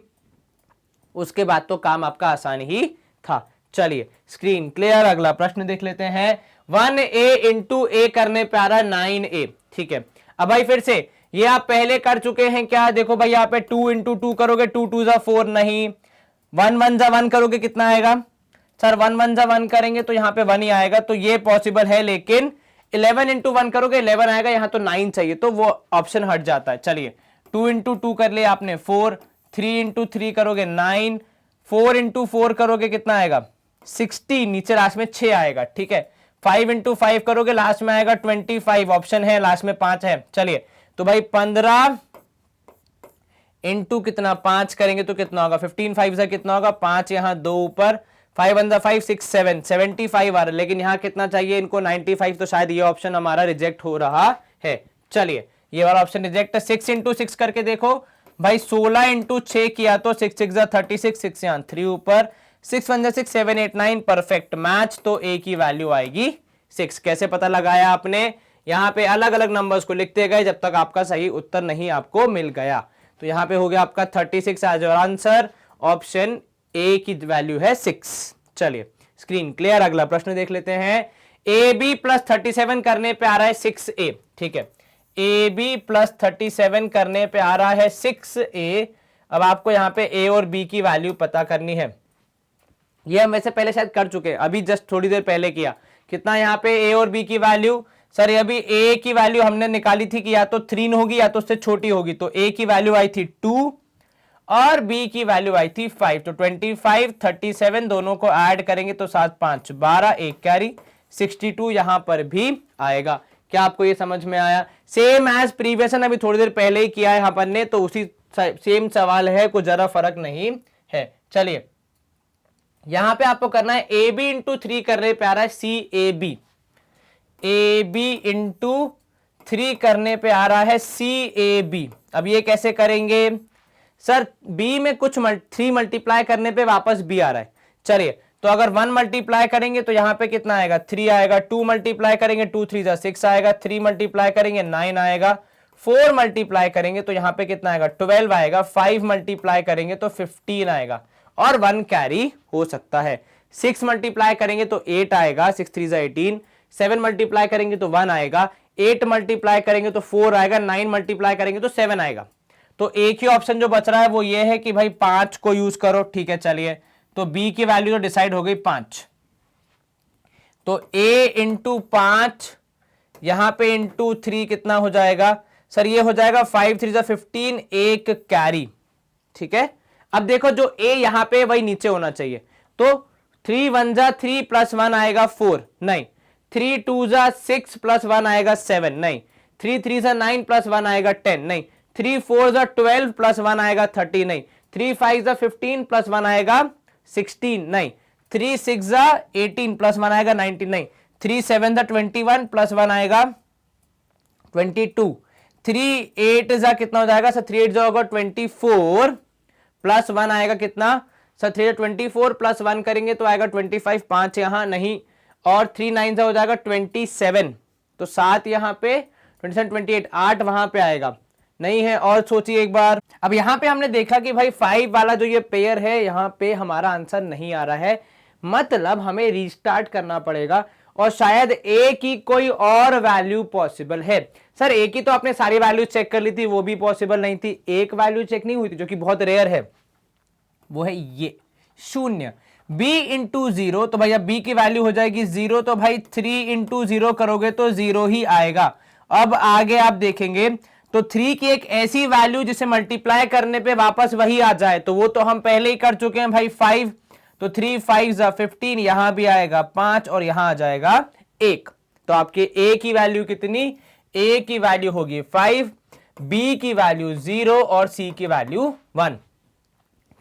उसके बाद तो काम आपका आसान ही था। चलिए स्क्रीन क्लियर। अगला प्रश्न देख लेते हैं। 1a इंटू ए करने पे आ रहा है 9a, ठीक है। अब भाई फिर से ये आप पहले कर चुके हैं क्या? देखो भाई यहाँ पे 2 इंटू 2 करोगे, 2 2 जा 4 नहीं, 1 1 जा 1 करोगे, कितना आएगा? सर 1 1 जा 1 करेंगे तो यहाँ पे 1 ही आएगा, तो ये पॉसिबल है। लेकिन 11 इंटू 1 करोगे 11 आएगा, यहाँ तो 9 चाहिए, तो वो ऑप्शन हट जाता है। चलिए 2 इंटू 2 कर लिया आपने 4, 3 इंटू 3 करोगे 9, 4 इंटू 4 करोगे कितना आएगा? 60, नीचे लास्ट में 6 आएगा, ठीक है। 5 इंटू 5 करोगे लास्ट में आएगा 25, ऑप्शन है लास्ट में 5 है। चलिए तो भाई 15 इंटू कितना 5 करेंगे तो कितना होगा? 15 5 से कितना होगा? 5 यहां 2 ऊपर, 5 1 5 6 7 75 आ रहा है। लेकिन यहां कितना चाहिए इनको? 95, तो शायद ये ऑप्शन हमारा रिजेक्ट हो रहा है। चलिए ये वाला ऑप्शन रिजेक्ट है। 6 इंटू 6 करके देखो भाई, 16 इंटू 6 किया तो 6 6 36, 6 यहां 3 ऊपर, 6 1 6 7 8 9, परफेक्ट मैच। तो ए की वैल्यू आएगी 6। कैसे पता लगाया आपने? यहां पे अलग अलग नंबर्स को लिखते गए जब तक आपका सही उत्तर नहीं आपको मिल गया। तो यहां पे हो गया आपका 36 as your answer. Option A की वैल्यू है 6। चलिए स्क्रीन क्लियर। अगला प्रश्न देख लेते हैं। ए बी प्लस 37 करने पे आ रहा है 6a, ठीक है। ए बी प्लस 37 करने पे आ रहा है 6a। अब आपको यहां पे a और b की वैल्यू पता करनी है। ये हम वैसे पहले शायद कर चुके हैं, अभी जस्ट थोड़ी देर पहले किया। कितना यहाँ पे a और b की वैल्यू? सर ये अभी a की वैल्यू हमने निकाली थी कि या तो 3 होगी या तो उससे छोटी होगी। तो a की वैल्यू आई थी 2 और b की वैल्यू आई थी 5। तो 25 37 दोनों को ऐड करेंगे तो 7 5 12, एक कैरी, 62 यहां पर भी आएगा। क्या आपको ये समझ में आया? सेम एज प्रीवियस, अभी थोड़ी देर पहले ही किया है यहाँ पर ने, तो उसी सेम सवाल है, कुछ जरा फर्क नहीं है। चलिए यहां पे आपको करना है ए बी इंटू 3 करने पे आ रहा है CAB, ए बी इंटू 3 करने पे आ रहा है CAB। अब ये कैसे करेंगे? सर बी में कुछ 3 मल्टीप्लाई करने पे वापस बी आ रहा है। चलिए तो अगर 1 मल्टीप्लाई करेंगे तो यहां पे कितना आएगा 3 आएगा, 2 मल्टीप्लाई करेंगे 2 3 जा 6 आएगा, 3 मल्टीप्लाई करेंगे 9 आएगा, 4 मल्टीप्लाई करेंगे तो यहां पे कितना आएगा 12 आएगा, 5 मल्टीप्लाई करेंगे तो 15 आएगा और 1 कैरी हो सकता है। 6 मल्टीप्लाई करेंगे तो 8 आएगा, 6 3 जा 18, 7 मल्टीप्लाई करेंगे तो 1 आएगा, 8 मल्टीप्लाई करेंगे तो 4 आएगा, 9 मल्टीप्लाई करेंगे तो 7 आएगा। तो एक ही ऑप्शन जो बच रहा है वो ये है कि भाई 5 को यूज करो। ठीक है चलिए, तो बी की वैल्यू तो डिसाइड हो गई 5, तो a इंटू 5 यहां पे इंटू 3 कितना हो जाएगा सर, ये हो जाएगा 5 3 15, एक कैरी। ठीक है, अब देखो जो a यहां पे वही नीचे होना चाहिए, तो 3 1 जा 3 प्लस 1 आएगा 4 नहीं, 3 2 जा 6 प्लस 1 आएगा 7 नहीं, 3 3 जा 9 प्लस 1 आएगा 10 नहीं, 3 4 जा 12 प्लस 1 आएगा 30 नहीं, 3 5 जा 15 प्लस 1 आएगा 16 नहीं, 3 6 जा 18 प्लस 1 आएगा 19 नहीं, 3 7 जा 21 प्लस 1 आएगा 22, 3 8 जा कितना हो जाएगा सर, 3 8 जा होगा 24 प्लस 1 आएगा कितना सर, 3 24 प्लस 1 करेंगे तो आएगा 25, 5 यहां नहीं, और 3 9 जा हो जाएगा 27, तो 7 यहां पे 27 28, 8 वहां पे आएगा नहीं है। और सोचिए एक बार, अब यहां पे हमने देखा कि भाई 5 वाला जो ये पेयर है यहां पे हमारा आंसर नहीं आ रहा है, मतलब हमें रीस्टार्ट करना पड़ेगा और शायद ए की कोई और वैल्यू पॉसिबल है। सर ए की तो आपने सारी वैल्यू चेक कर ली थी, वो भी पॉसिबल नहीं थी, एक वैल्यू चेक नहीं हुई थी जो कि बहुत रेयर है, वो है ये 0। b इंटू 0, तो भैया b की वैल्यू हो जाएगी 0, तो भाई 3 इंटू 0 करोगे तो 0 ही आएगा। अब आगे आप देखेंगे तो 3 की एक ऐसी वैल्यू जिसे मल्टीप्लाई करने पे वापस वही आ जाए, तो वो तो हम पहले ही कर चुके हैं भाई 5, तो 3 5 जा 15, यहां भी आएगा 5 और यहां आ जाएगा 1, तो आपके a की वैल्यू कितनी, a की वैल्यू होगी 5, b की वैल्यू 0 और c की वैल्यू 1।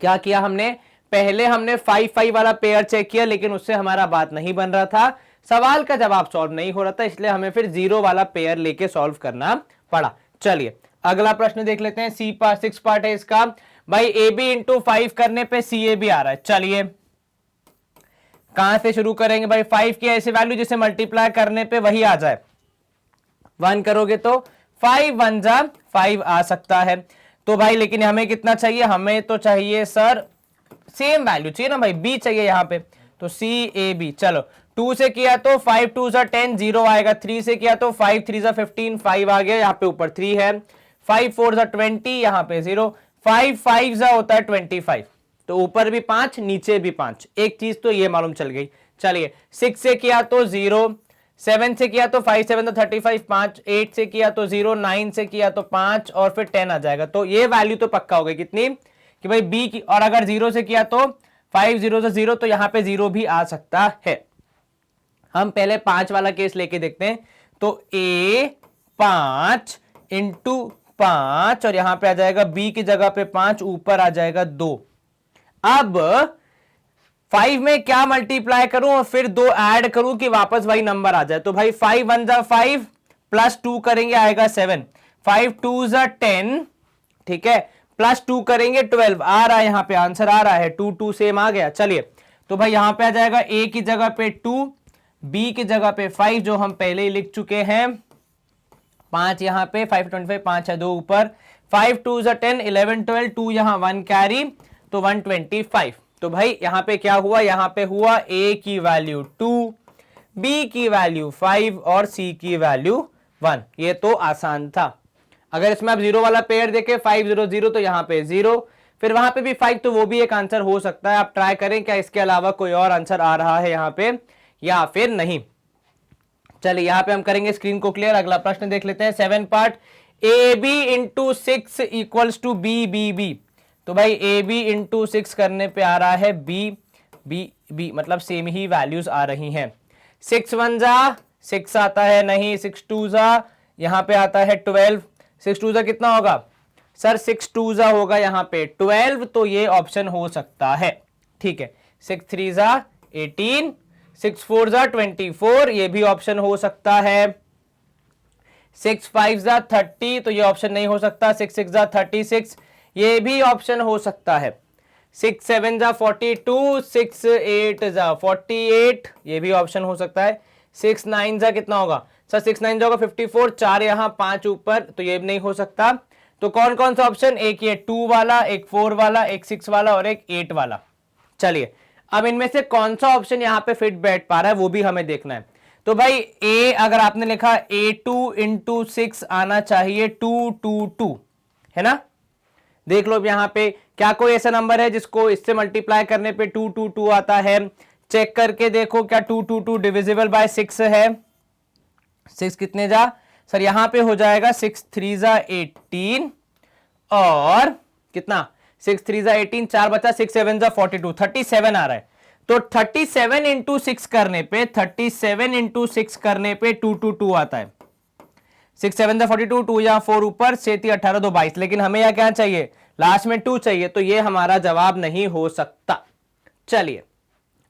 क्या किया हमने, पहले हमने 5 5 वाला पेयर चेक किया लेकिन उससे हमारा बात नहीं बन रहा था, सवाल का जवाब सॉल्व नहीं हो रहा था, इसलिए हमें फिर 0 वाला पेयर लेके सॉल्व करना पड़ा। चलिए अगला प्रश्न देख लेते हैं, 6 पार्ट है इसका, भाई ए बी इंटू 5 करने पे सी ए बी आ रहा है। चलिए कहां से शुरू करेंगे भाई, 5 की ऐसी वैल्यू जिसे मल्टीप्लाई करने पे वही आ जाए, 1 करोगे तो 5 1 जा 5 आ सकता है, तो भाई लेकिन हमें कितना चाहिए, हमें तो चाहिए सर सेम वैल्यू चाहिए ना भाई, बी चाहिए यहां पे, तो सी ए बी। चलो 2 से किया तो 5 2 जा 10 0 आएगा, 3 से किया तो 5 3 जा 15 5 आ गया, यहाँ पे ऊपर 3 है, 5 4 जा 20 यहाँ पे 0, 5 5 जा होता है 25, तो ऊपर भी 5 नीचे भी 5, एक चीज तो ये मालूम चल गई। चलिए 6 से किया तो 0, 7 से किया तो 5 7 तो 35 5, 8 से किया तो 0, 9 से किया तो 5 और फिर 10 आ जाएगा, तो ये वैल्यू तो पक्का हो गई कितनी कि भाई बी की, और अगर 0 से किया तो 5 0 से 0, तो यहां पे 0 भी आ सकता है। हम पहले 5 वाला केस लेके देखते हैं, तो a 5 इंटू 5 और यहां पे आ जाएगा b की जगह पे 5, ऊपर आ जाएगा 2। अब 5 में क्या मल्टीप्लाई करूं और फिर 2 ऐड करूं कि वापस वही नंबर आ जाए, तो भाई 5 1 जा 5 प्लस 2 करेंगे आएगा 7, 5 2 जा 10, ठीक है, प्लस 2 करेंगे 12, आ रहा है यहां पे आंसर आ रहा है 2 2 सेम आ गया। चलिए तो भाई यहां पे आ जाएगा a की जगह पे 2, b की जगह पे 5 जो हम पहले ही लिख चुके हैं, 5 यहां पे 5 25 5 है 2 ऊपर, 5 2 जा 10 11 12, 2 यहां 1 कैरी तो 125। तो भाई यहां पे क्या हुआ, यहां पे हुआ a की वैल्यू 2, b की वैल्यू 5 और c की वैल्यू 1। ये तो आसान था। अगर इसमें आप 0 वाला पेयर देखें 5 0 0, तो यहां पे 0, फिर वहां पे भी 5, तो वो भी एक आंसर हो सकता है। आप ट्राई करें क्या इसके अलावा कोई और आंसर आ रहा है यहां पे या फिर नहीं। चलिए यहां पे हम करेंगे स्क्रीन को क्लियर। अगला प्रश्न देख लेते हैं, 7 part, A B into 6 equals to B B B. तो भाई ए बी इंटू 6 करने पे आ रहा है बी बी बी, मतलब सेम ही वैल्यूज आ रही हैं। 6 1 जा 6 आता है नहीं, 6 2 जा यहां पे आता है 12, 6 2 जा कितना होगा सर, 6 2 जा होगा यहां पे 12, तो ये ऑप्शन हो सकता है। ठीक है, 6 3 जा 18, 6 4 जा 24, ये भी ऑप्शन हो सकता है। 6 5 जा 30, तो ये ऑप्शन नहीं हो सकता। 6 6 जा 36, ये भी ऑप्शन हो सकता है। 6 7 जा 42, 6 8 जा 48, ये भी ऑप्शन हो सकता है। 6 9 जा कितना होगा सर? 6 9 जा होगा 54, 4 यहाँ 5 ऊपर, तो ये भी नहीं हो सकता। तो कौन कौन सा ऑप्शन? एक ये 2 वाला, एक 4 वाला, एक 6 वाला और एक 8 वाला। चलिए अब इनमें से कौन सा ऑप्शन यहाँ पे फिट बैठ पा रहा है वो भी हमें देखना है। तो भाई ए अगर आपने लिखा A2 इंटू 6 आना चाहिए 2 2 2, है ना? देख लो यहां पे क्या कोई ऐसा नंबर है जिसको इससे मल्टीप्लाई करने पे 2 2 2 आता है? चेक करके देखो क्या 2 2 2 डिविजिबल बाय 6 है? 6 कितने जा सर? यहां पे हो जाएगा 6 3 जा 18 और कितना 6 3 जा 18, 4 बचा, 6 7 जा 42, 37 आ रहा है। तो 37 इंटू 6 करने पे 37 इंटू 6 करने पे 2 2 2 आता है। 6 7 जा 42, 2 या 4 ऊपर, 6 18 2 22, लेकिन हमें यह क्या चाहिए? लास्ट में 2 चाहिए, तो ये हमारा जवाब नहीं हो सकता। चलिए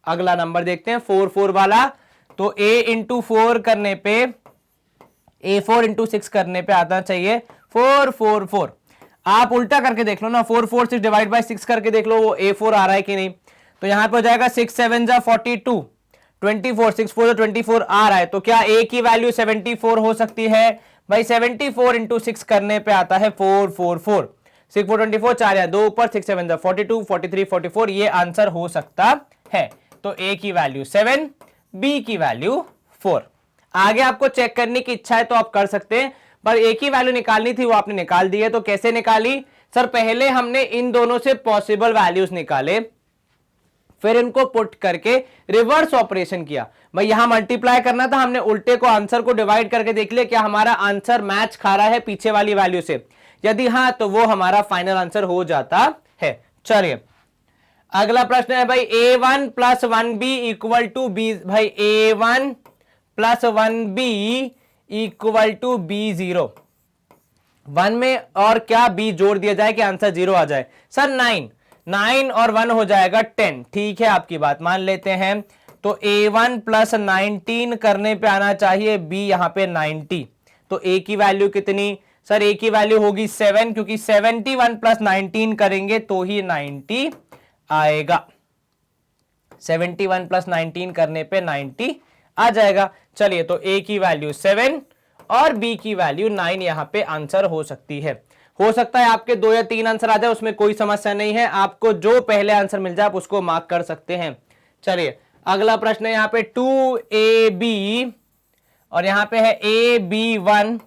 अगला नंबर देखते हैं 4 4 वाला। तो a इंटू 4 करने पे A4 इंटू 6 करने पे आता चाहिए 4 4 4। आप उल्टा करके देख लो ना, 4 4 6 डिवाइड बाय 6 करके देख लो वो A4 आ रहा है कि नहीं। तो यहां पे हो जाएगा 6 7 जा 42, 24, 6 4 जा 24 आ रहा है। तो क्या a की वैल्यू 74 हो सकती है? भाई 74 इंटू 6 करने पे आता है 4 4 4, 6 4 24, 4 या 2 ऊपर, 6 7 जा 42, 43 44, ये आंसर हो सकता है। तो a की वैल्यू 7, b की वैल्यू 4। आगे आपको चेक करने की इच्छा है तो आप कर सकते हैं, पर एक ही वैल्यू निकालनी थी वो आपने निकाल दी है। तो कैसे निकाली सर? पहले हमने इन दोनों से पॉसिबल वैल्यूज निकाले, फिर इनको पुट करके रिवर्स ऑपरेशन किया। भाई यहां मल्टीप्लाई करना था, हमने उल्टे को आंसर को डिवाइड करके देख लिया क्या हमारा आंसर मैच खा रहा है पीछे वाली वैल्यू से। यदि हां तो वो हमारा फाइनल आंसर हो जाता है। चलिए अगला प्रश्न है भाई a1 plus 1b equal to b। भाई a1 plus 1b equal to b0। 1 में और क्या b जोड़ दिया जाए कि आंसर 0 आ जाए? सर 9 9 और 1 हो जाएगा 10। ठीक है आपकी बात मान लेते हैं। तो a1 प्लस 19 करने पे आना चाहिए b यहां पे 90। तो a की वैल्यू कितनी सर? a की वैल्यू होगी 7, क्योंकि 71 प्लस 19 करेंगे तो ही 90 आएगा। 71 प्लस 19 करने पे 90 आ जाएगा। चलिए तो a की वैल्यू 7 और b की वैल्यू 9 यहां पे आंसर हो सकती है। हो सकता है आपके 2 या 3 आंसर आ जाए, उसमें कोई समस्या नहीं है। आपको जो पहले आंसर मिल जाए आप उसको मार्क कर सकते हैं। चलिए अगला प्रश्न है यहाँ पे 2ab और यहां पे है ab1,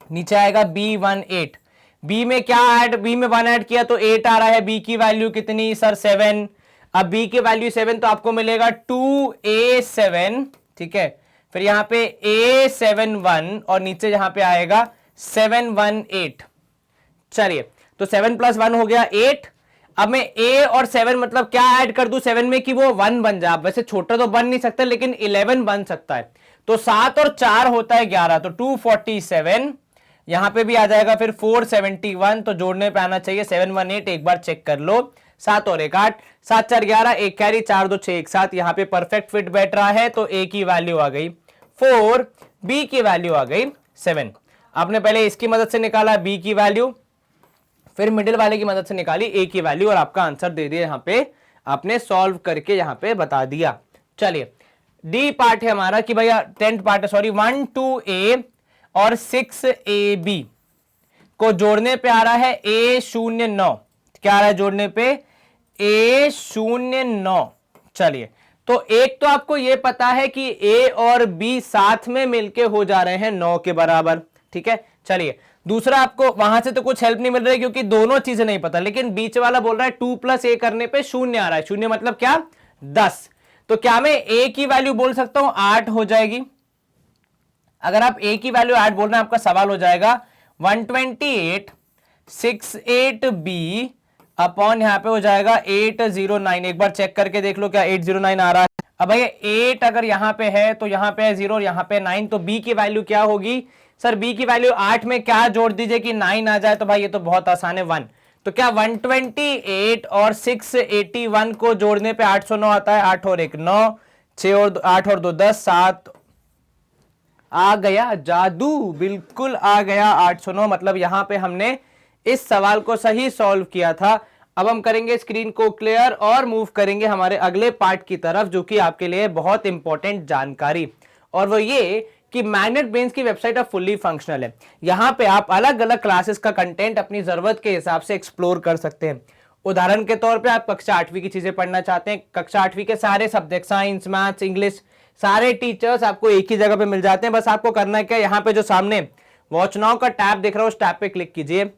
नीचे आएगा b1 8। b में क्या ऐड? b में 1 ऐड किया तो 8 आ रहा है। b की वैल्यू कितनी सर? 7। अब b की वैल्यू 7 तो आपको मिलेगा 2a7। ठीक है, फिर यहां पे a71 और नीचे यहां पे आएगा 718। चलिए तो 7 प्लस 1 हो गया 8। अब मैं a और 7 मतलब क्या ऐड कर दूं 7 में कि वो 1 बन जाए। वैसे छोटा तो बन नहीं सकता लेकिन 11 बन सकता है। तो 7 और 4 होता है 11, तो 247 यहां पे भी आ जाएगा। फिर 471 तो जोड़ने पे आना चाहिए 718। एक बार चेक कर लो, 7 और 1 8, 7 4 11, 1 कैरी, 4 2 6 1 7। यहां पे परफेक्ट फिट बैठ रहा है। तो a की वैल्यू आ गई 4, b की वैल्यू आ गई 7। आपने पहले इसकी मदद से निकाला b की वैल्यू, फिर मिडिल वाले की मदद से निकाली a की वैल्यू और आपका आंसर दे दिया यहां पे आपने सॉल्व करके यहां पे बता दिया। चलिए डी पार्ट है हमारा कि भैया 10th पार्ट है सॉरी 1 2a और 6ab को जोड़ने पे आ रहा है a09। क्या आ रहा है जोड़ने पे? a09। चलिए तो एक तो आपको ये पता है कि a और b साथ में मिलके हो जा रहे हैं 9 के बराबर। ठीक है, चलिए दूसरा आपको वहां से तो कुछ हेल्प नहीं मिल रही क्योंकि दोनों चीजें नहीं पता, लेकिन बीच वाला बोल रहा है 2 प्लस a करने पे 0 आ रहा है। 0 मतलब क्या? 10। तो क्या मैं a की वैल्यू बोल सकता हूं 8 हो जाएगी। अगर आप a की वैल्यू 8 बोलना आपका सवाल हो जाएगा 128 68b अपॉन यहां पे हो जाएगा 809। एक बार चेक करके देख लो क्या 809 आ रहा है। अब भैया 8 अगर यहां पे है तो यहां पे है 0 और यहां पे 9, तो b की वैल्यू क्या होगी सर? b की वैल्यू 8 में क्या जोड़ दीजिए कि 9 आ जाए? तो भाई ये तो बहुत आसान है 1। तो क्या 128 और 681 को जोड़ने पे 809 आता है? 8 और 1 9, 6 और 8 और 2 10, 7 आ गया जादू, बिल्कुल आ गया 809। मतलब यहां पे हमने इस सवाल को सही सॉल्व किया था। अब हम करेंगे स्क्रीन को क्लियर और मूव करेंगे हमारे अगले पार्ट की तरफ, जो कि आपके लिए बहुत इंपॉर्टेंट जानकारी, और वो ये कि मैग्नेट ब्रेन्स की वेबसाइट अब फुल्ली फंक्शनल है। यहां पे आप अलग अलग क्लासेस का कंटेंट अपनी जरूरत के हिसाब से एक्सप्लोर कर सकते हैं। उदाहरण के तौर पे आप कक्षा 8वीं की चीजें पढ़ना चाहते हैं, कक्षा 8वीं के सारे सब्जेक्ट साइंस, मैथ्स, इंग्लिश, सारे टीचर्स आपको एक ही जगह पे मिल जाते हैं। बस आपको करना है क्या, यहाँ पे जो सामने वॉच नाउ का टैब दिख रहा है उस टैब पे क्लिक कीजिए।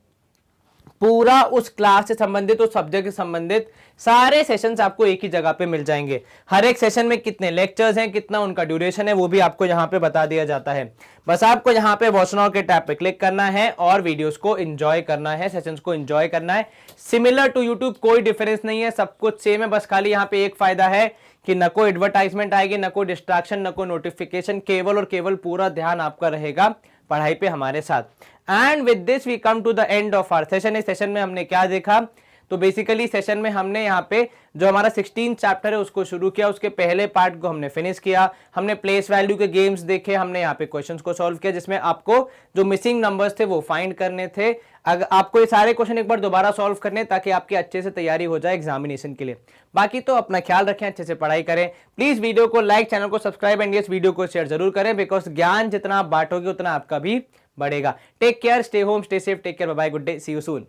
पूरा उस क्लास से संबंधित, उस सब्जेक्ट से संबंधित सारे सेशंस आपको एक ही जगह पे मिल जाएंगे। हर एक सेशन में कितने लेक्चर्स हैं, कितना उनका ड्यूरेशन है, वो भी आपको यहाँ पे बता दिया जाता है। बस आपको यहाँ पे वॉच नाउ के टैब पे क्लिक करना है और वीडियोस को एंजॉय करना है, सेशंस को एंजॉय करना है। सिमिलर टू यूट्यूब, कोई डिफरेंस नहीं है, सब कुछ सेम है। बस खाली यहाँ पे एक फायदा है कि न कोई एडवर्टाइजमेंट आएगी, न कोई डिस्ट्रैक्शन, न कोई नोटिफिकेशन, केवल और केवल पूरा ध्यान आपका रहेगा पढ़ाई पे हमारे साथ। And with this we come to the end of our session. इस सेशन में हमने क्या देखा, तो बेसिकली सेशन में हमने यहाँ पे जो हमारा 16 चैप्टर है उसको शुरू किया, उसके पहले पार्ट को हमने फिनिश किया। हमने प्लेस वैल्यू के गेम्स देखे, हमने यहाँ पे क्वेश्चंस को सॉल्व किया, जिसमें आपको जो मिसिंग नंबर्स थे वो फाइंड करने थे। अगर आपको ये सारे क्वेश्चन एक बार दोबारा सॉल्व करने, ताकि आपकी अच्छे से तैयारी हो जाए एग्जामिनेशन के लिए। बाकी तो अपना ख्याल रखें, अच्छे से पढ़ाई करें। प्लीज वीडियो को लाइक, चैनल को सब्सक्राइब एंड इस वीडियो को शेयर जरूर करें, बिकॉज ज्ञान जितना आप बांटोगे उतना आपका भी बढ़ेगा। Take care, stay home, stay safe, take care, bye bye, good day, see you soon.